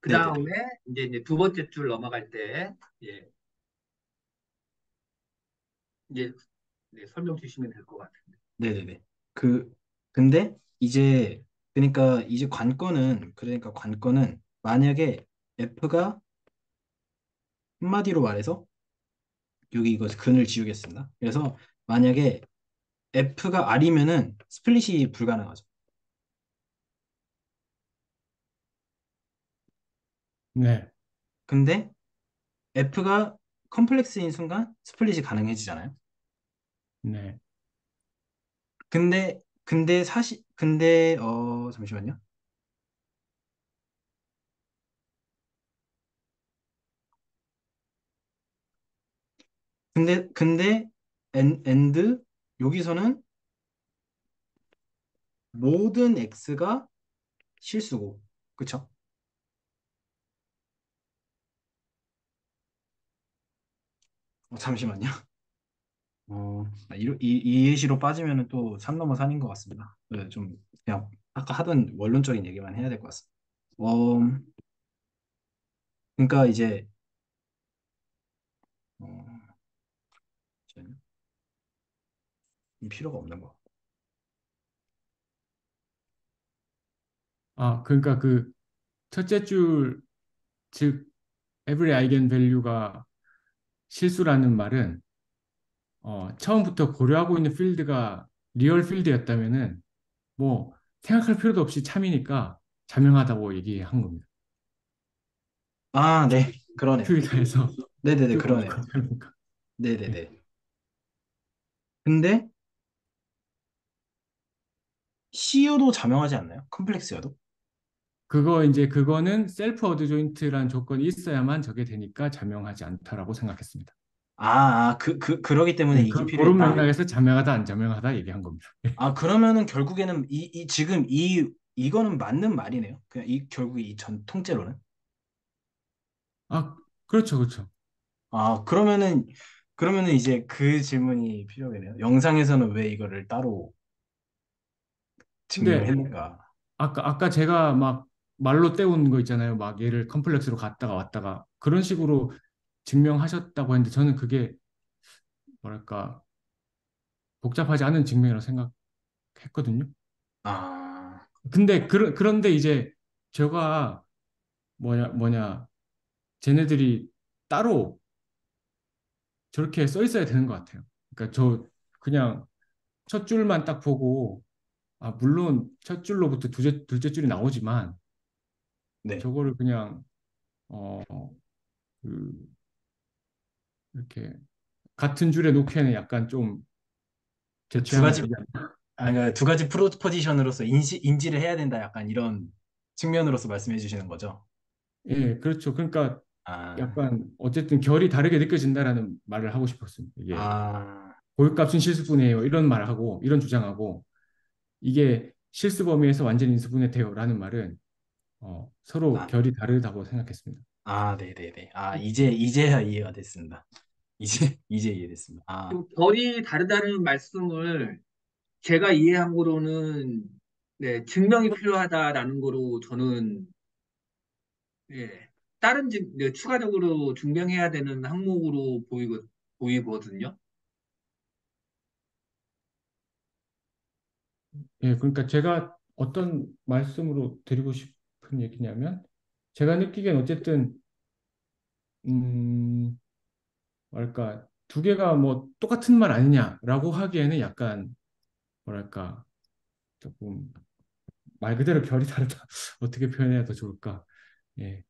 그 네네네. 다음에 이제 두 번째 줄 넘어갈 때, 예, 이제 네, 설명 주시면 될 것 같아요. 네네네. 그, 근데 이제, 그러니까 이제 관건은 만약에 F가 한마디로 말해서 여기 이거 근을 지우겠습니다. 그래서 만약에 F가 R이면은 스플릿이 불가능하죠. 네, 근데 F가 컴플렉스인 순간 스플릿이 가능해지잖아요. 네, 잠시만요. 근데 and 여기서는 모든 x가 실수고, 그쵸? 잠시만요. 이 예시로 빠지면 또 산 넘어 산인 것 같습니다. 좀 그냥 아까 하던 원론적인 얘기만 해야 될 것 같습니다. 어, 그러니까 이제 어, 잠시만요. 필요가 없는 거. 아, 그러니까 그 첫째 줄, 즉, every eigenvalue가 실수라는 말은, 처음부터 고려하고 있는 필드가 리얼 필드였다면은, 뭐, 생각할 필요도 없이 참이니까 자명하다고 얘기한 겁니다. 아, 네, 그러네요. 필드에서 네네네, 필요가 없고, 그러네요. 그러니까. 예. 네네네. 근데 CU도 자명하지 않나요? 컴플렉스여도? 그거는 셀프 어드 조인트란 조건이 있어야만 저게 되니까 자명하지 않다라고 생각했습니다. 그러기 때문에 네, 이게 그런 필요했다. 맥락에서 자명하다, 안 자명하다 얘기한 겁니다. 그러면은 결국에는 지금 이거는 맞는 말이네요. 그냥 결국 이 전 통째로는. 아, 그렇죠, 그렇죠. 그러면은 이제 그 질문이 필요하겠네요. 영상에서는 왜 이거를 따로 증명을 근데 했는가? 아까 제가 막 말로 때운 거 있잖아요. 막 얘를 컴플렉스로 갔다가 왔다가 그런 식으로 증명하셨다고 했는데 저는 그게 뭐랄까 복잡하지 않은 증명이라고 생각했거든요. 아, 근데 그런데 이제 제가 뭐냐 쟤네들이 따로 저렇게 써 있어야 되는 것 같아요. 그러니까 저 그냥 첫 줄만 딱 보고 물론 첫 줄로부터 둘째 줄이 나오지만 네. 저거를 그냥 어, 그 이렇게 같은 줄에 놓기에는 약간 좀 제 두 취향이 가지, 아니지 않나. 그러니까 두 가지 프로포지션으로서 인지를 해야 된다. 약간 이런 측면으로서 말씀해 주시는 거죠. 예, 그렇죠. 그러니까 아, 약간 어쨌든 결이 다르게 느껴진다라는 말을 하고 싶었습니다. 이게 아, 고유값은 실수분해요. 이런 말하고 이런 주장하고 이게 실수 범위에서 완전 인수분해 돼요라는 말은 서로 아, 결이 다르다고 생각했습니다. 네네네. 이제야 이해가 됐습니다. 이제 이해됐습니다. 좀 결이 다르다는 말씀을 제가 이해한 거로는 네, 증명이 필요하다라는 거로 저는 예. 추가적으로 증명해야 되는 항목으로 보이거든요. 예, 그러니까 제가 어떤 말씀으로 드리고 싶은 얘기냐면, 제가 느끼기엔 어쨌든, 음, 뭐랄까, 두 개가 뭐 똑같은 말 아니냐라고 하기에는 약간, 뭐랄까, 조금 말 그대로 결이 다르다. 어떻게 표현해야 더 좋을까? 예.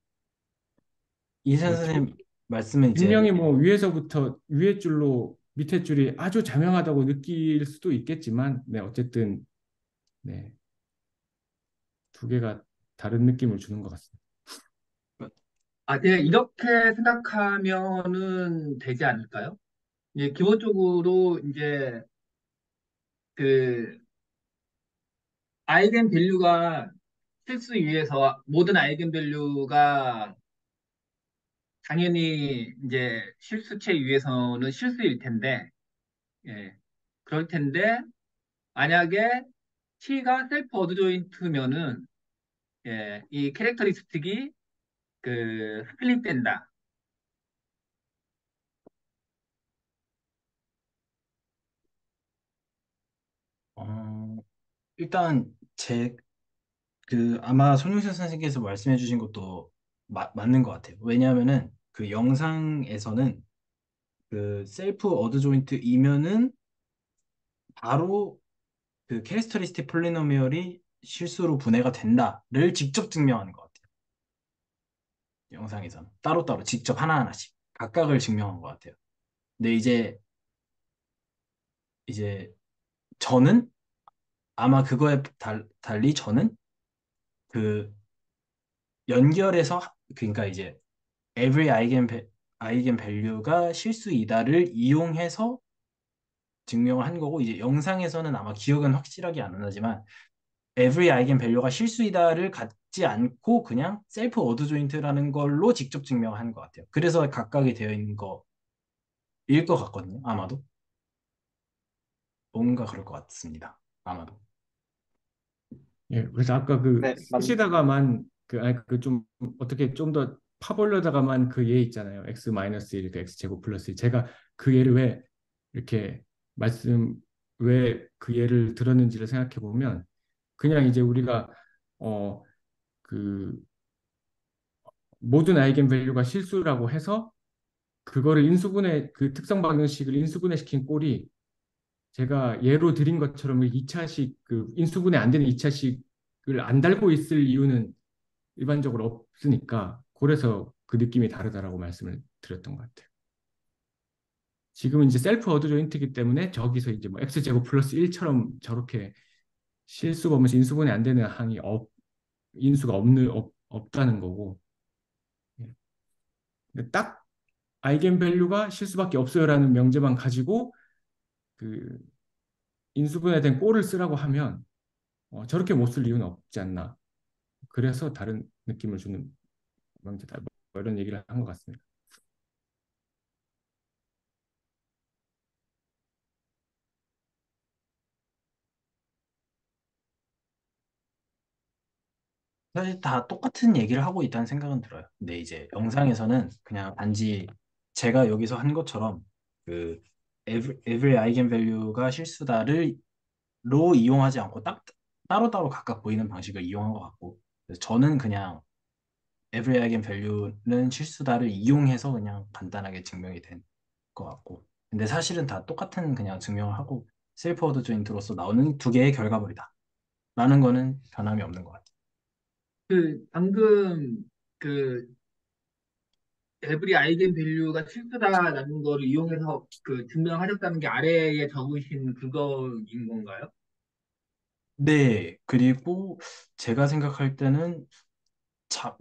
이세현 뭐, 선생님 말씀은 이제 분명히 뭐 위에서부터 위에 줄로 밑에 줄이 아주 자명하다고 느낄 수도 있겠지만, 네, 어쨌든, 네, 두 개가 다른 느낌을 주는 것 같습니다. 아, 네, 이렇게 생각하면은 되지 않을까요? 예, 기본적으로 이제 그 아이겐 밸류가 실수 위해서 모든 아이겐 밸류가 당연히 이제 실수체 위해서는 실수일 텐데, 예, 그럴 텐데 만약에 t가 셀프 어드 조인트면은 예, 이 캐릭터리스틱이 스플릿된다. 어, 일단 제 아마 손흥민 선생님께서 말씀해 주신 것도 맞는 것 같아요. 왜냐하면은 그 영상에서는 그 셀프 어드 조인트이면은 바로 그 캐릭터리스틱 폴리노미얼이 실수로 분해가 된다를 직접 증명하는 것 같아요. 영상에서는 따로따로 직접 하나하나씩 각각을 증명한 것 같아요. 근데 이제 저는 아마 그거에 달리 저는 그 연결해서 그러니까 이제 every 아이겐 밸류가 실수이다를 이용해서 증명을 한 거고 이제 영상에서는 아마 기억은 확실하게 안 나지만 every 아이겐 밸류가 실수이다를 갖지 않고 그냥 셀프 어드 조인트라는 걸로 직접 증명한 것 같아요. 그래서 각각이 되어 있는 거일 것 같거든요. 아마도 뭔가 그럴 것 같습니다. 아마도. 예, 그래서 아까 그 네, 쓰시다가만 아니 그 좀 어떻게 좀 더 파보려다가만 그 예 있잖아요. x 마이너스 1, 그 x 제곱 플러스 1. 제가 그 예를 왜 이렇게 말씀 왜 그 예를 들었는지를 생각해 보면 그냥 이제 우리가 어 그 모든 아이겐 밸류가 실수라고 해서 그거를 인수분해 그 특성 방정식을 인수분해 시킨 꼴이 제가 예로 드린 것처럼 2차식 그 인수분해 안 되는 2차식을 안 달고 있을 이유는 일반적으로 없으니까 그래서 그 느낌이 다르다라고 말씀을 드렸던 것 같아요. 지금은 이제 셀프 어드 조인트이기 때문에 저기서 이제 뭐 x제곱 플러스 1처럼 저렇게 실수가 오면서 인수분해 안 되는 항이 인수가 없다는 거고 예. 근데 딱 아이겐 밸류가 실수밖에 없어요라는 명제만 가지고 그 인수분해된 꼴을 쓰라고 하면 저렇게 못 쓸 이유는 없지 않나. 그래서 다른 느낌을 주는 명제다. 뭐 이런 얘기를 한 것 같습니다. 사실 다 똑같은 얘기를 하고 있다는 생각은 들어요. 근데 이제 영상에서는 그냥 단지 제가 여기서 한 것처럼 그 every eigenvalue가 실수다를 로 이용하지 않고 딱 따로따로 각각 보이는 방식을 이용한 것 같고 그래서 저는 그냥 every eigenvalue는 실수다를 이용해서 그냥 간단하게 증명이 된 것 같고 근데 사실은 다 똑같은 그냥 증명을 하고 셀프 어드 조인트로서 나오는 두 개의 결과물이다 라는 거는 변함이 없는 것 같아요. 방금 그 에브리 아이겐 밸류가 실수다라는 거를 이용해서 증명하셨다는 게 아래에 적으신 그거인 건가요? 네, 그리고 제가 생각할 때는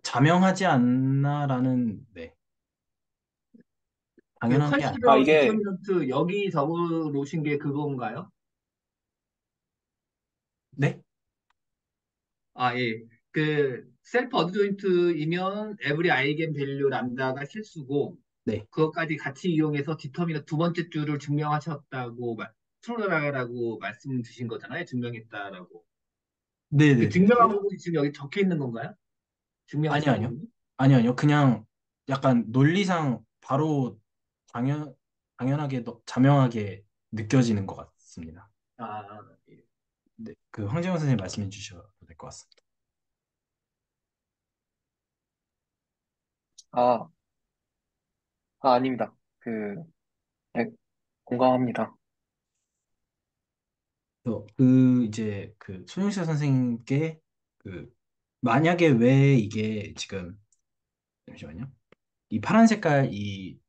자명하지 않나라는, 네, 당연한 게 아니. 아, 컨시더 이게 디터미넌트 여기 적어 놓으신 게 그건가요? 네? 아, 예. 셀프 어드조인트이면 에브리 아이겐 밸류 람다가 실수고 네, 그것까지 같이 이용해서 디터미넌트 두 번째 줄을 증명하셨다고 트루라라고 말씀 주신 거잖아요. 증명했다라고. 그 네네네. 증명한 부분이 지금 여기 적혀 있는 건가요? 증명하신 아니요. 부분이? 아니요, 아니요. 그냥 약간 논리상 바로 당연, 당연하게, 자명하게 느껴지는 것 같습니다. 아, 예. 네, 그 황재원 선생님 말씀해 주셔도 될 것 같습니다. 아, 아닙니다. 네, 공감합니다. 그래서 그 이제 그 손영실 선생님께 그 만약에 왜 이게 지금 잠시만요. 이 파란 색깔 이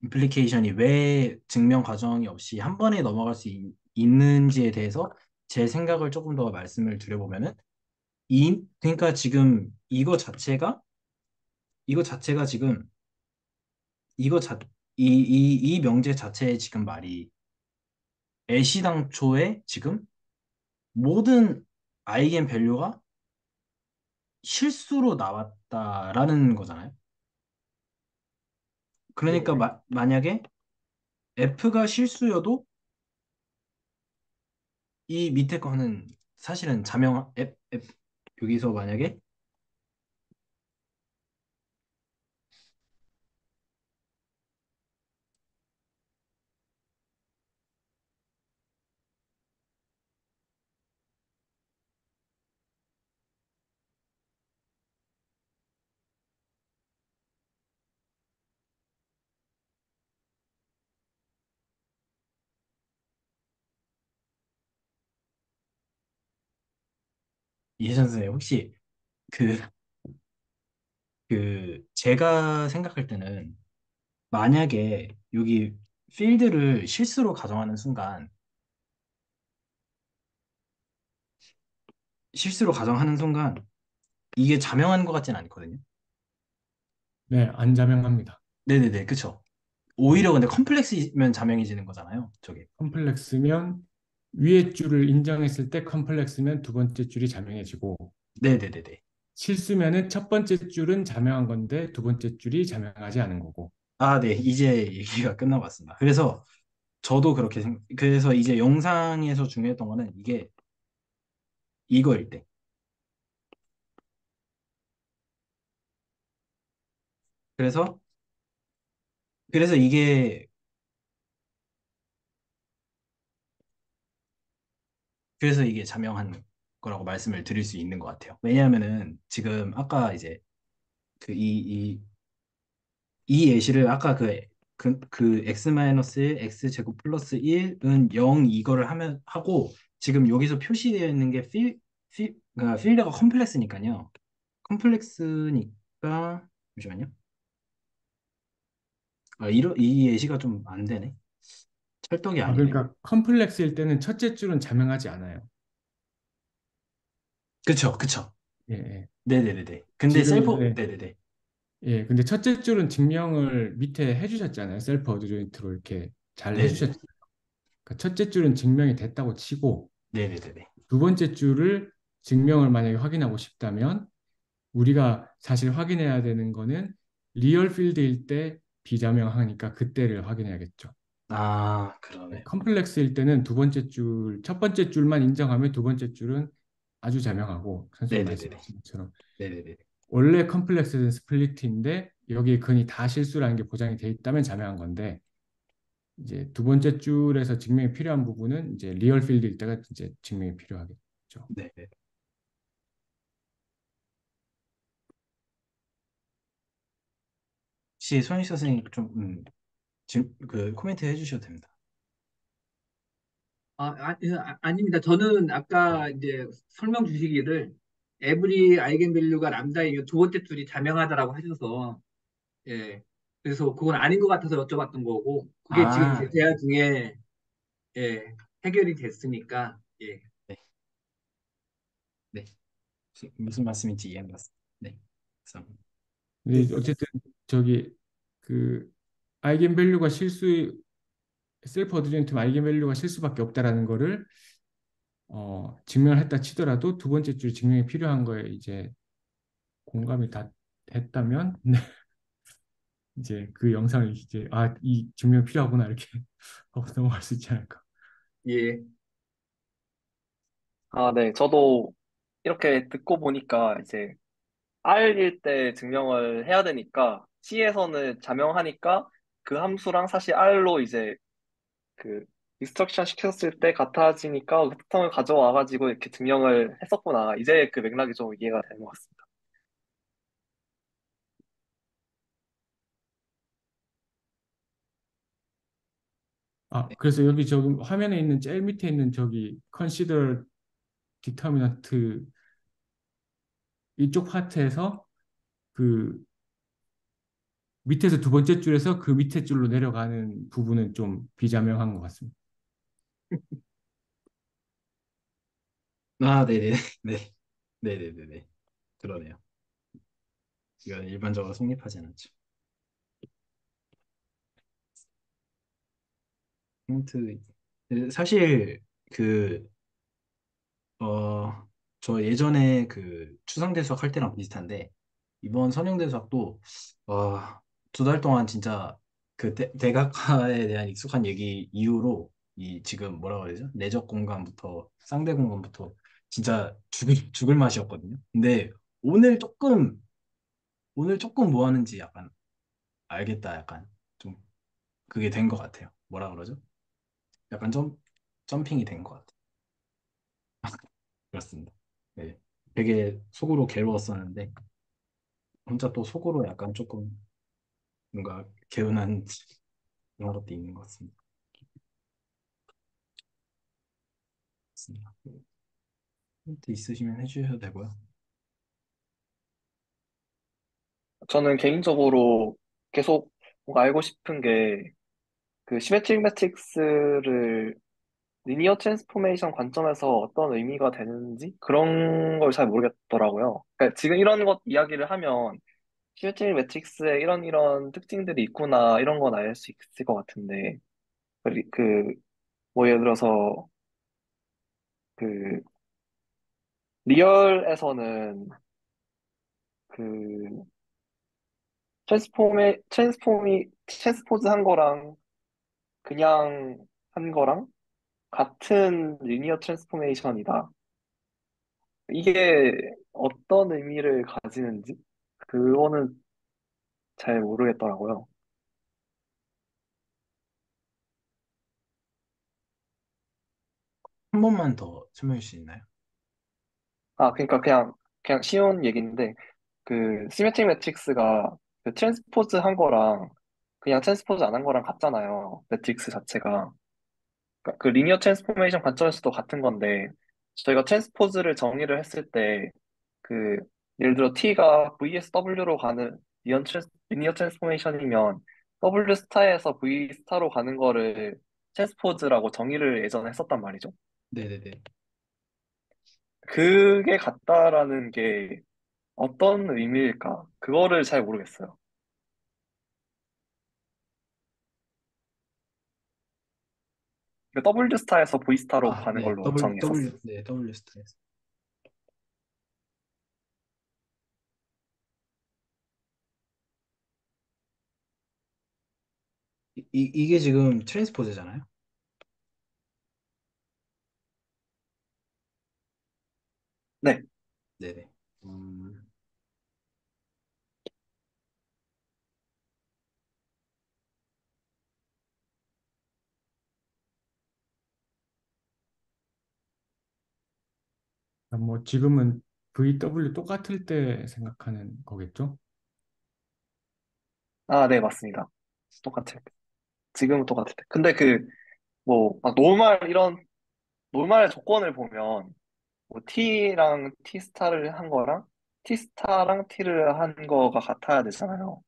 임플리케이션이 왜 증명 과정이 없이 한 번에 넘어갈 수 있는지에 대해서 제 생각을 조금 더 말씀을 드려보면은 그러니까 지금 이거 자체가 지금 이거 자 이 명제 자체의 지금 말이 애시당초에 지금 모든 아이겐 밸류가 실수로 나왔다라는 거잖아요. 그러니까 네. 만약에 F가 실수여도 이 밑에 거는 사실은 여기서 만약에 이해전 선생님 혹시 그, 제가 생각할 때는 만약에 여기 필드를 실수로 가정하는 순간 실수로 가정하는 순간 이게 자명한 것 같진 않거든요. 네, 안 자명합니다. 네네네, 그쵸. 네. 오히려 근데 컴플렉스면 자명해지는 거잖아요, 저게. 컴플렉스면 위에 줄을 인정했을 때 컴플렉스면 두 번째 줄이 자명해지고 네네네네. 실수면은 첫 번째 줄은 자명한 건데 두 번째 줄이 자명하지 않은 거고. 아, 네, 이제 얘기가 끝나봤습니다. 그래서 저도 그래서 이제 영상에서 중요했던 거는 이거일 때. 그래서, 그래서 이게 자명한 거라고 말씀을 드릴 수 있는 것 같아요. 왜냐하면은 지금 아까 이제 그 이 예시를 아까 그 x-1 x제곱 플러스 1은 0 이거를 하고 지금 여기서 표시되어 있는 게 그러니까 필드가 컴플렉스니까요. 컴플렉스니까 잠시만요. 이 예시가 좀 안 되네. 찰떡이 아, 아니네. 그러니까 컴플렉스일 때는 첫째 줄은 자명하지 않아요. 그쵸, 그쵸. 예, 예. 네네네네. 근데 지금 예, 네네네. 예. 근데 첫째 줄은 증명을 밑에 해주셨잖아요. 셀프 어드 조인트로 이렇게 잘 네네. 해주셨잖아요. 그러니까 첫째 줄은 증명이 됐다고 치고 네네네네. 두 번째 줄을 증명을 만약에 확인하고 싶다면 우리가 사실 확인해야 되는 거는 리얼 필드일 때 비자명하니까 그때를 확인해야겠죠. 아, 그러네. 컴플렉스일 때는 두 번째 줄, 첫 번째 줄만 인정하면 두 번째 줄은 아주 자명하고 선생님 네네네네. 말씀하신 것처럼 네네네. 원래 컴플렉스는 스플리트인데 여기 근이 다 실수라는 게 보장이 돼 있다면 자명한 건데 이제 두 번째 줄에서 증명이 필요한 부분은 이제 리얼 필드일 때가 이제 증명이 필요하겠죠. 네네. 혹시 손희 선생님 좀, 코멘트 해주셔도 됩니다. 아닙니다. 저는 아까 이제 설명 주시기를 에브리 아이겐밸류가 람다이면 두 번째 줄이 자명하다라고 하셔서 예. 그래서 그건 아닌 것 같아서 여쭤봤던 거고 그게 지금 제 아, 대화 중에 예, 해결이 됐으니까 예. 네. 네. 무슨 말씀인지 이해한 것 같습니다. 네. 그래서, 네, 근데 어쨌든 저기 그 아이겐밸류가 실수 셀프 어드젠트 아이겐밸류가 실수밖에 없다라는 거를 증명을 했다 치더라도 두 번째 줄 증명이 필요한 거에 이제 공감이 다 됐다면 네, 이제 그 영상을 이제 이 증명이 필요하구나 이렇게 하고 넘어갈 수 있지 않을까. 예. 네. 저도 이렇게 듣고 보니까 이제 R일 때 증명을 해야 되니까 C에서는 자명하니까 그 함수랑 사실 R로 이제 그 인스트럭션 시켰을 때 같아지니까 그 특성을 가져와가지고 이렇게 증명을 했었구나. 이제 그 맥락이 좀 이해가 되는 것 같습니다. 아, 그래서 여기 저기 화면에 있는 제일 밑에 있는 저기 consider determinant 이쪽 파트에서 그 밑에서 두 번째 줄에서 그 밑에 줄로 내려가는 부분은 좀 비자명한 것 같습니다. 아, 네네. 네. 네네네네. 그러네요. 이건 일반적으로 성립하지 않았죠. 힌트, 사실, 그, 어, 저 예전에 그 추상대 수학 할 때랑 비슷한데, 이번 선형대 수학도, 와, 2달 동안 진짜 그 대각화에 대한 익숙한 얘기 이후로, 이 지금 뭐라고 해야 되죠? 내적 공간부터 쌍대 공간부터 진짜 죽을 맛이었거든요. 근데 오늘 조금, 오늘 조금 뭐 하는지 약간 알겠다. 약간 좀 그게 된 것 같아요. 뭐라 그러죠? 약간 점핑이 된 것 같아요. 그렇습니다. 네. 되게 속으로 괴로웠었는데, 혼자 또 속으로 약간 조금 뭔가 개운한 그런 것도 있는 것 같습니다. 그렇습니다. 힌트 있으시면 해주셔도 되고요. 저는 개인적으로 계속 뭔가 알고 싶은 게 그 시메트릭 매트릭스를 리니어 트랜스포메이션 관점에서 어떤 의미가 되는지 그런 걸 잘 모르겠더라고요. 그러니까 지금 이런 것 이야기를 하면 시메트릭 매트릭스에 이런 특징들이 있구나 이런 건 알 수 있을 것 같은데 그 뭐 예를 들어서 그 리얼에서는 그 트랜스포즈 한 거랑 그냥 한 거랑 같은 리니어 트랜스포메이션이다. 이게 어떤 의미를 가지는지 그거는 잘 모르겠더라고요. 한 번만 더 설명해 주실 수 있나요? 아, 그러니까 그냥 쉬운 얘기인데 그 시메트릭 매트릭스가 그 트랜스포즈 한 거랑 그냥 트랜스포즈 안 한 거랑 같잖아요. 매트릭스 자체가. 그러니까 그 리니어 트랜스포메이션 관점에서도 같은 건데 저희가 트랜스포즈를 정의를 했을 때 그 예를 들어 T가 VSW로 가는 리니어 트랜스포메이션이면 W 스타에서 V 스타로 가는 거를 트랜스포즈라고 정의를 예전에 했었단 말이죠. 네네네. 그게 같다라는 게 어떤 의미일까? 그거를 잘 모르겠어요. 그러니까 W 스타에서 V 스타로 아, 가는 네. 걸로 정의했었어요. 네, W 스타일스. 이게 지금 트랜스포즈잖아요? 네. 네네. 음, 뭐 지금은 VW 똑같을 때 생각하는 거겠죠? 아, 네, 맞습니다. 똑같아요. 지금은 똑같을 때. 근데 노멀 조건을 보면, 뭐, T랑 T 스타를 한 거랑, T 스타랑 T를 한 거가 같아야 되잖아요.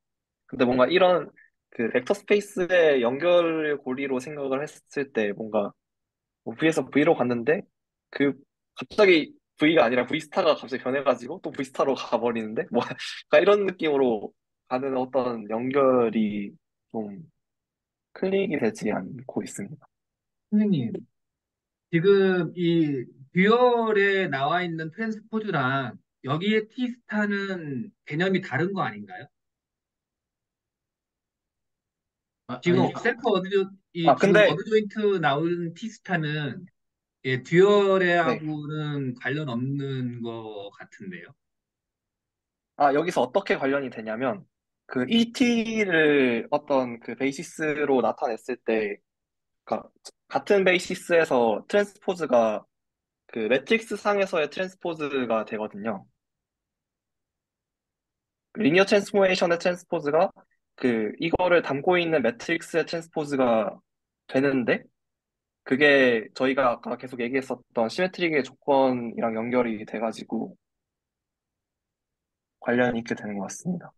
근데 뭔가 이런, 그, 벡터 스페이스의 연결 고리로 생각을 했을 때, 뭔가, 뭐 V에서 V로 갔는데, 그, 갑자기 V가 아니라 V 스타가 갑자기 변해가지고, 또 V 스타로 가버리는데, 뭐, 그러니까 이런 느낌으로 가는 어떤 연결이 좀 클릭이 되지 않고 있습니다. 선생님, 지금 이 듀얼에 나와 있는 트랜스포즈랑 여기에 티스타는 개념이 다른 거 아닌가요? 지금 아니, 셀프 어드 이 아, 지금 근데, 어드조인트 나오는 티스타는 예, 네. 듀얼하고는 관련 없는 거 같은데요. 여기서 어떻게 관련이 되냐면, 그 ET를 어떤 그 베이시스로 나타냈을 때, 그러니까 같은 베이시스에서 트랜스포즈가 그 매트릭스 상에서의 트랜스포즈가 되거든요. 리니어 트랜스포메이션의 트랜스포즈가 이거를 담고 있는 매트릭스의 트랜스포즈가 되는데, 그게 저희가 아까 계속 얘기했었던 시메트릭의 조건이랑 연결이 돼가지고 관련이 있게 되는 것 같습니다.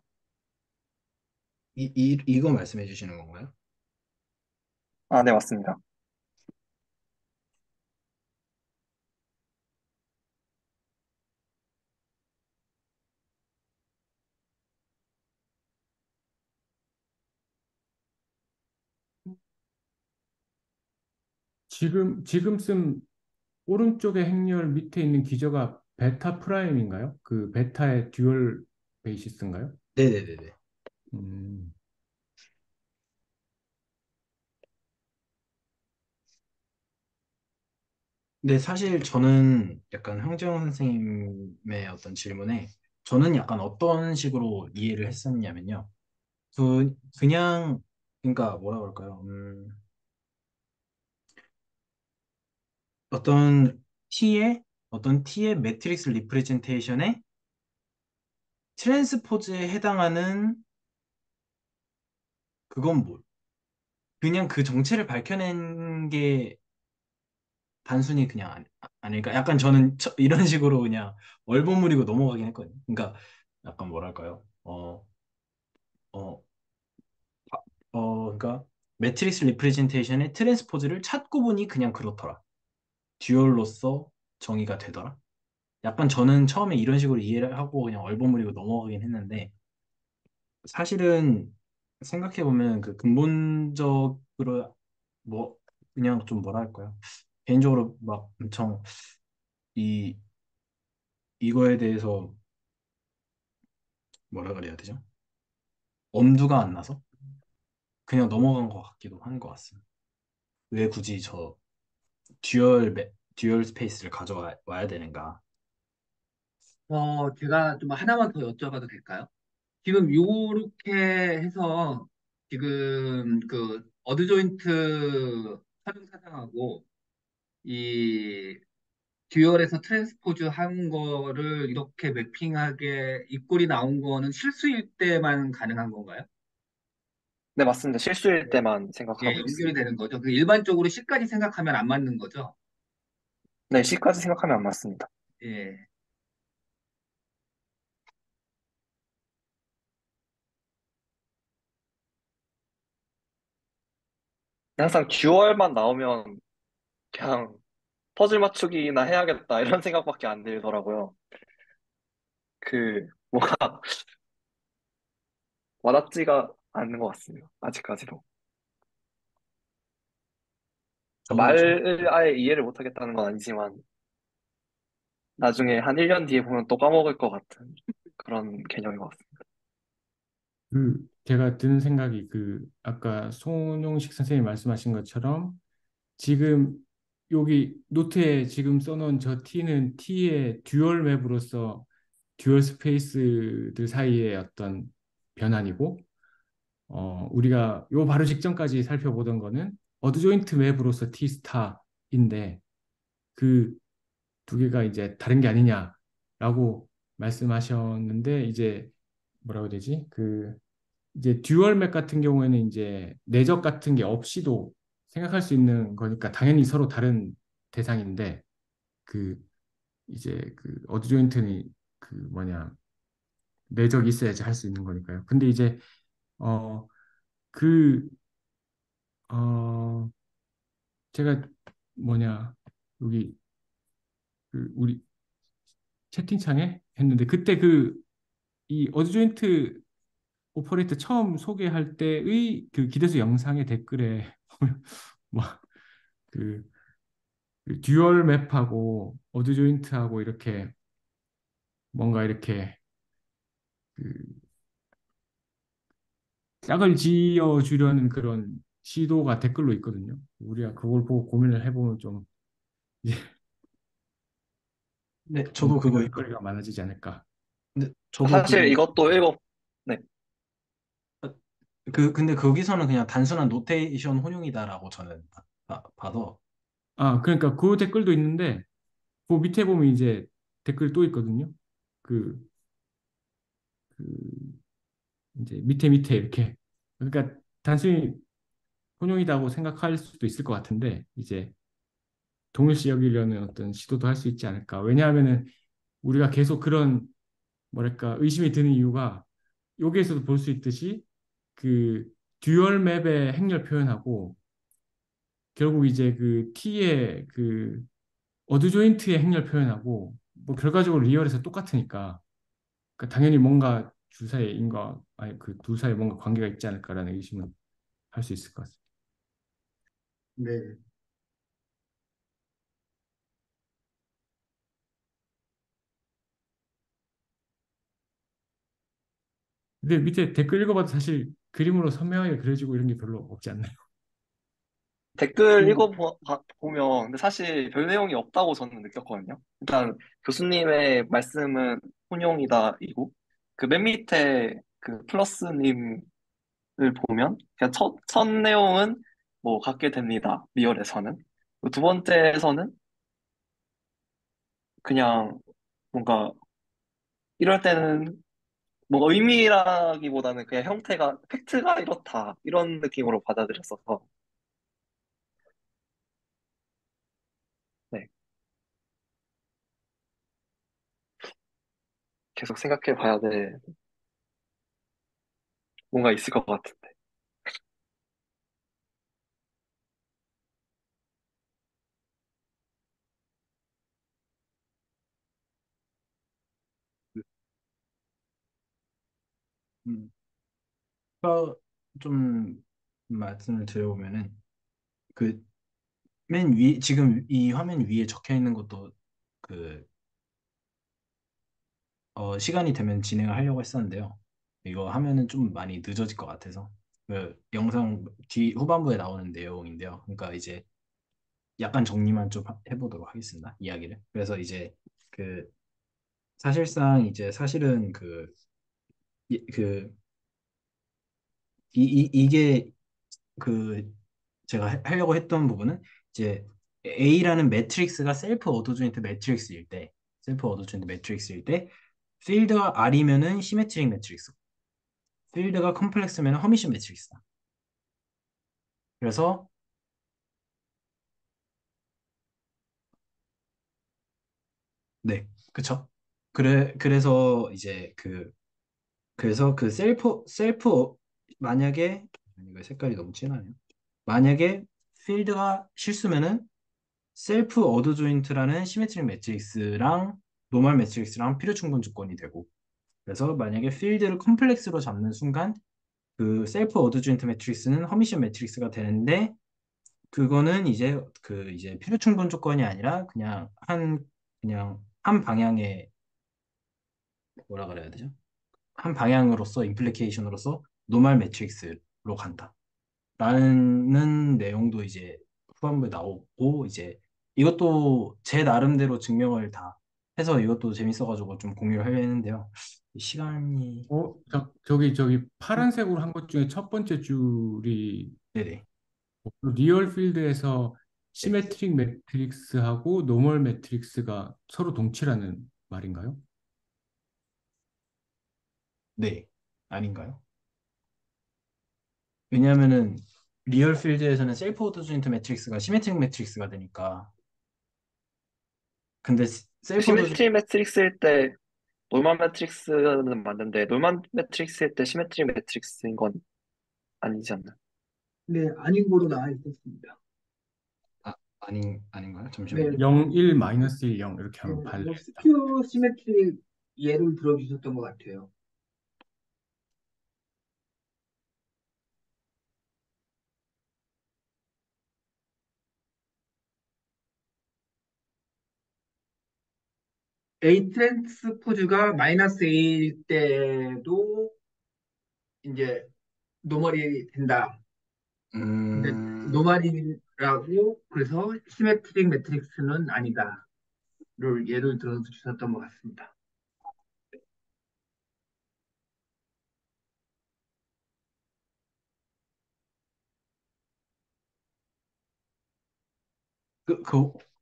이거 말씀해 주시는 건가요? 아, 네, 맞습니다. 지금 쓴 오른쪽의 행렬 밑에 있는 기저가 베타 프라임인가요? 그 베타의 듀얼 베이시스인가요? 네네네네. 음, 근데 사실 저는 약간 황재영 선생님의 어떤 질문에 저는 약간 어떤 식으로 이해를 했었냐면요. 그냥, 그러니까 뭐라 그럴까요? 어떤 T의, 어떤 T의 매트릭스 리프레젠테이션의 트랜스포즈에 해당하는 그건 뭐, 그냥 그 정체를 밝혀낸 게 단순히 그냥 아닐까? 약간 저는 이런 식으로 그냥 얼버무리고 넘어가긴 했거든요. 그러니까 약간 뭐랄까요? 어, 그러니까 매트릭스 리프레젠테이션의 트랜스포즈를 찾고 보니 그냥 그렇더라. 듀얼로서 정의가 되더라. 약간 저는 처음에 이런 식으로 이해를 하고 그냥 얼버무리고 넘어가긴 했는데 사실은 생각해보면 그 근본적으로 뭐 그냥 좀 뭐라 할까요? 개인적으로 막 엄청 이 이거에 대해서 뭐라 그래야 되죠? 엄두가 안 나서 그냥 넘어간 것 같기도 한 것 같습니다. 왜 굳이 저 듀얼 스페이스를 가져와야 되는가? 제가 좀 하나만 더 여쭤봐도 될까요? 지금 요렇게 해서 지금 그 어드조인트 사중 사상하고 이 듀얼에서 트랜스포즈 한 거를 이렇게 매핑하게 이 꼴이 나온 거는 실수일 때만 가능한 건가요? 네, 맞습니다. 실수일 네. 때만 예, 생각하고 연결이 있습니다. 되는 거죠. 그 일반적으로 C까지 생각하면 안 맞는 거죠. 네, C까지 생각하면 안 맞습니다. 예. 항상 듀얼만 나오면 그냥 퍼즐 맞추기나 해야겠다 이런 생각밖에 안 들더라고요. 뭐가 와닿지가 않는 것 같습니다. 아직까지도. 저도 말을 아예 이해를 못하겠다는 건 아니지만 나중에 한 1년 뒤에 보면 또 까먹을 것 같은 그런 개념인 것 같습니다. 제가 드는 생각이 아까 송용식 선생님이 말씀하신 것처럼 지금 여기 노트에 지금 써놓은 저 T는 T의 듀얼 맵으로서 듀얼 스페이스들 사이의 어떤 변환이고, 우리가 요 바로 직전까지 살펴보던 거는 어드조인트 맵으로서 T 스타인데 그 두 개가 이제 다른 게 아니냐라고 말씀하셨는데 이제 뭐라고 해야 되지? 이제 듀얼 맵 같은 경우에는 이제 내적 같은 게 없이도 생각할 수 있는 거니까 당연히 서로 다른 대상인데 그 이제 어드조인트는 뭐냐 내적이 있어야지 할 수 있는 거니까요. 근데 이제 어 그 어 제가 뭐냐 여기 우리 채팅창에 했는데 그때 이 어드조인트 오퍼레이터 처음 소개할 때의 그 기대수 영상의 댓글에 뭐그 듀얼 맵하고 어드조인트하고 이렇게 뭔가 이렇게 그 짝을 지어 주려는 그런 시도가 댓글로 있거든요. 우리가 그걸 보고 고민을 해보면 좀 이제 네, 좀 저도 그거 고민할 거리가 많아지지 않을까. 근데 저도 사실 이것도 읽어, 네. 근데 거기서는 그냥 단순한 노테이션 혼용이다라고 저는 봐서. 아, 그러니까 그 댓글도 있는데, 그 밑에 보면 이제 댓글 또 있거든요. 그, 그, 이제 밑에 이렇게. 그러니까 단순히 혼용이라고 생각할 수도 있을 것 같은데, 이제 동일시 여기려는 어떤 시도도 할 수 있지 않을까. 왜냐하면은 우리가 계속 그런, 뭐랄까, 의심이 드는 이유가 여기에서도 볼 수 있듯이 그 듀얼 맵의 행렬 표현하고 결국 이제 그 T의 그 어드 조인트의 행렬 표현하고 뭐 결과적으로 리얼에서 똑같으니까 그러니까 당연히 뭔가 주 사이에 인과 아니 그 둘 사이에 뭔가 관계가 있지 않을까라는 의심은 할 수 있을 것 같습니다. 네. 근데 밑에 댓글 읽어봐도 사실 그림으로 선명하게 그려지고 이런 게 별로 없지 않나요? 댓글 음, 읽어보면, 근데 사실 별 내용이 없다고 저는 느꼈거든요. 일단 교수님의 말씀은 혼용이다이고, 그 맨 밑에 그 플러스님을 보면, 그냥 첫 내용은 뭐 갖게 됩니다. 리얼에서는. 두 번째에서는 그냥 뭔가 이럴 때는 뭐 의미라기보다는 그냥 형태가, 팩트가 이렇다. 이런 느낌으로 받아들였어서, 네. 계속 생각해 봐야 돼. 뭔가 있을 것 같은데. 음, 좀 말씀을 드려보면은 그 맨 지금 이 화면 위에 적혀 있는 것도 그 시간이 되면 진행을 하려고 했었는데요. 이거 하면은 좀 많이 늦어질 것 같아서 그 영상 뒤 후반부에 나오는 내용인데요. 그러니까 이제 약간 정리만 좀 해보도록 하겠습니다. 이야기를. 그래서 이제 그 사실상 이제 사실은 그 이게 그 제가 하려고 했던 부분은 이제 A라는 매트릭스가 셀프 어도조인트 매트릭스일 때, 셀프 어도조인트 매트릭스일 때, 필드가 R이면은 시메트릭 매트릭스, 필드가 컴플렉스면은 허미션 매트릭스다. 그래서 네, 그쵸? 그래서 이제 그래서 그 만약에 이거 색깔이 너무 진하네요. 만약에 필드가 실수면은 셀프 어드 조인트라는 시메트릭 매트릭스랑 노멀 매트릭스랑 필요 충분 조건이 되고 그래서 만약에 필드를 컴플렉스로 잡는 순간 그 셀프 어드 조인트 매트릭스는 허미션 매트릭스가 되는데 그거는 이제 필요 충분 조건이 아니라 그냥 한 방향의 뭐라 그래야 되죠? 한 방향으로서 임플리케이션으로서 노멀 매트릭스로 간다. 라는 내용도 이제 후반부에 나오고 이제 이것도 제 나름대로 증명을 다 해서 이것도 재밌어가지고 좀 공유를 하려 했는데요. 시간이 저기 파란색으로 한 것 중에 첫 번째 줄이 네네. 리얼 필드에서 네. 시메트릭 매트릭스하고 노멀 매트릭스가 서로 동치라는 말인가요? 네. 아닌가요? 왜냐하면은 리얼 필드에서는 셀프 오토 조인트 매트릭스가 시메트릭 매트릭스가 되니까 근데 셀프 오토 조인트 시메트리 매트릭스일 때 노멀 매트릭스는 맞는데 노멀 매트릭스일 때 시메트리 매트릭스인 건 아니지 않나? 네, 아닌 거로 나와 있었습니다. 아닌가요? 네, 잠시만요. 0, 1, 마이너스 1, 0 이렇게 네, 하면 발. 뭐 스퀘어 시메트리 예를 들어주셨던 것 같아요. A 트랜스포즈가 마이너스 A일 때도 이제 노멀이 된다. 근데 음, 노멀이라고 그래서 시메트릭 매트릭스는 아니다를 예를 들어 주셨던 것 같습니다.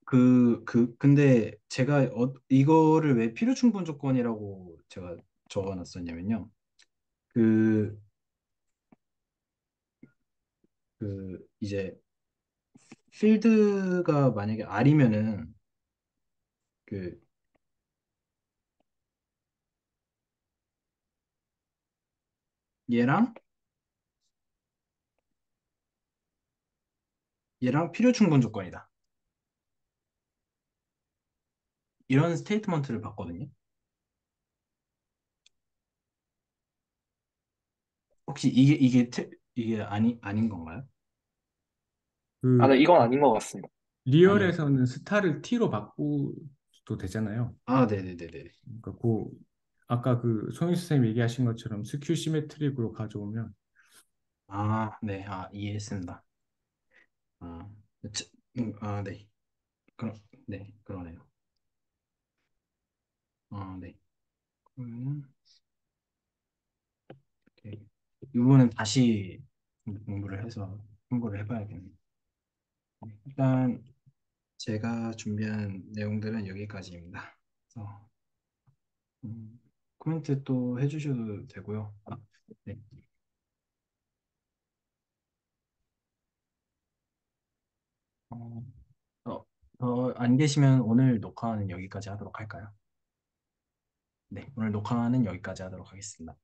그, 그, 근데 제가 이거를 왜 필요 충분 조건이라고 제가 적어놨었냐면요. 그, 이제 필드가 만약에 R이면은 그 얘랑 얘랑 필요 충분 조건이다. 이런 스테이트먼트를 봤거든요. 혹시 이게 아닌 건가요? 아, 그 네, 이건 아닌 것 같습니다. 아니요. 리얼에서는 스타를 T로 바꾸도 되잖아요. 아, 네네네네. 그러니까 아까 그 송익수 선생님 얘기하신 것처럼 스큐 시메트릭으로 가져오면 아, 네. 아, 이해했습니다. 아, 네. 네, 그러네요. 네. 그러면은 이렇게 이 부분은 다시 공부를 해서 공부를 해봐야겠네요. 일단 제가 준비한 내용들은 여기까지입니다. 그래서 코멘트 또 해주셔도 되고요. 네. 어, 안 계시면 오늘 녹화는 여기까지 하도록 할까요? 네, 오늘 녹화는 여기까지 하도록 하겠습니다.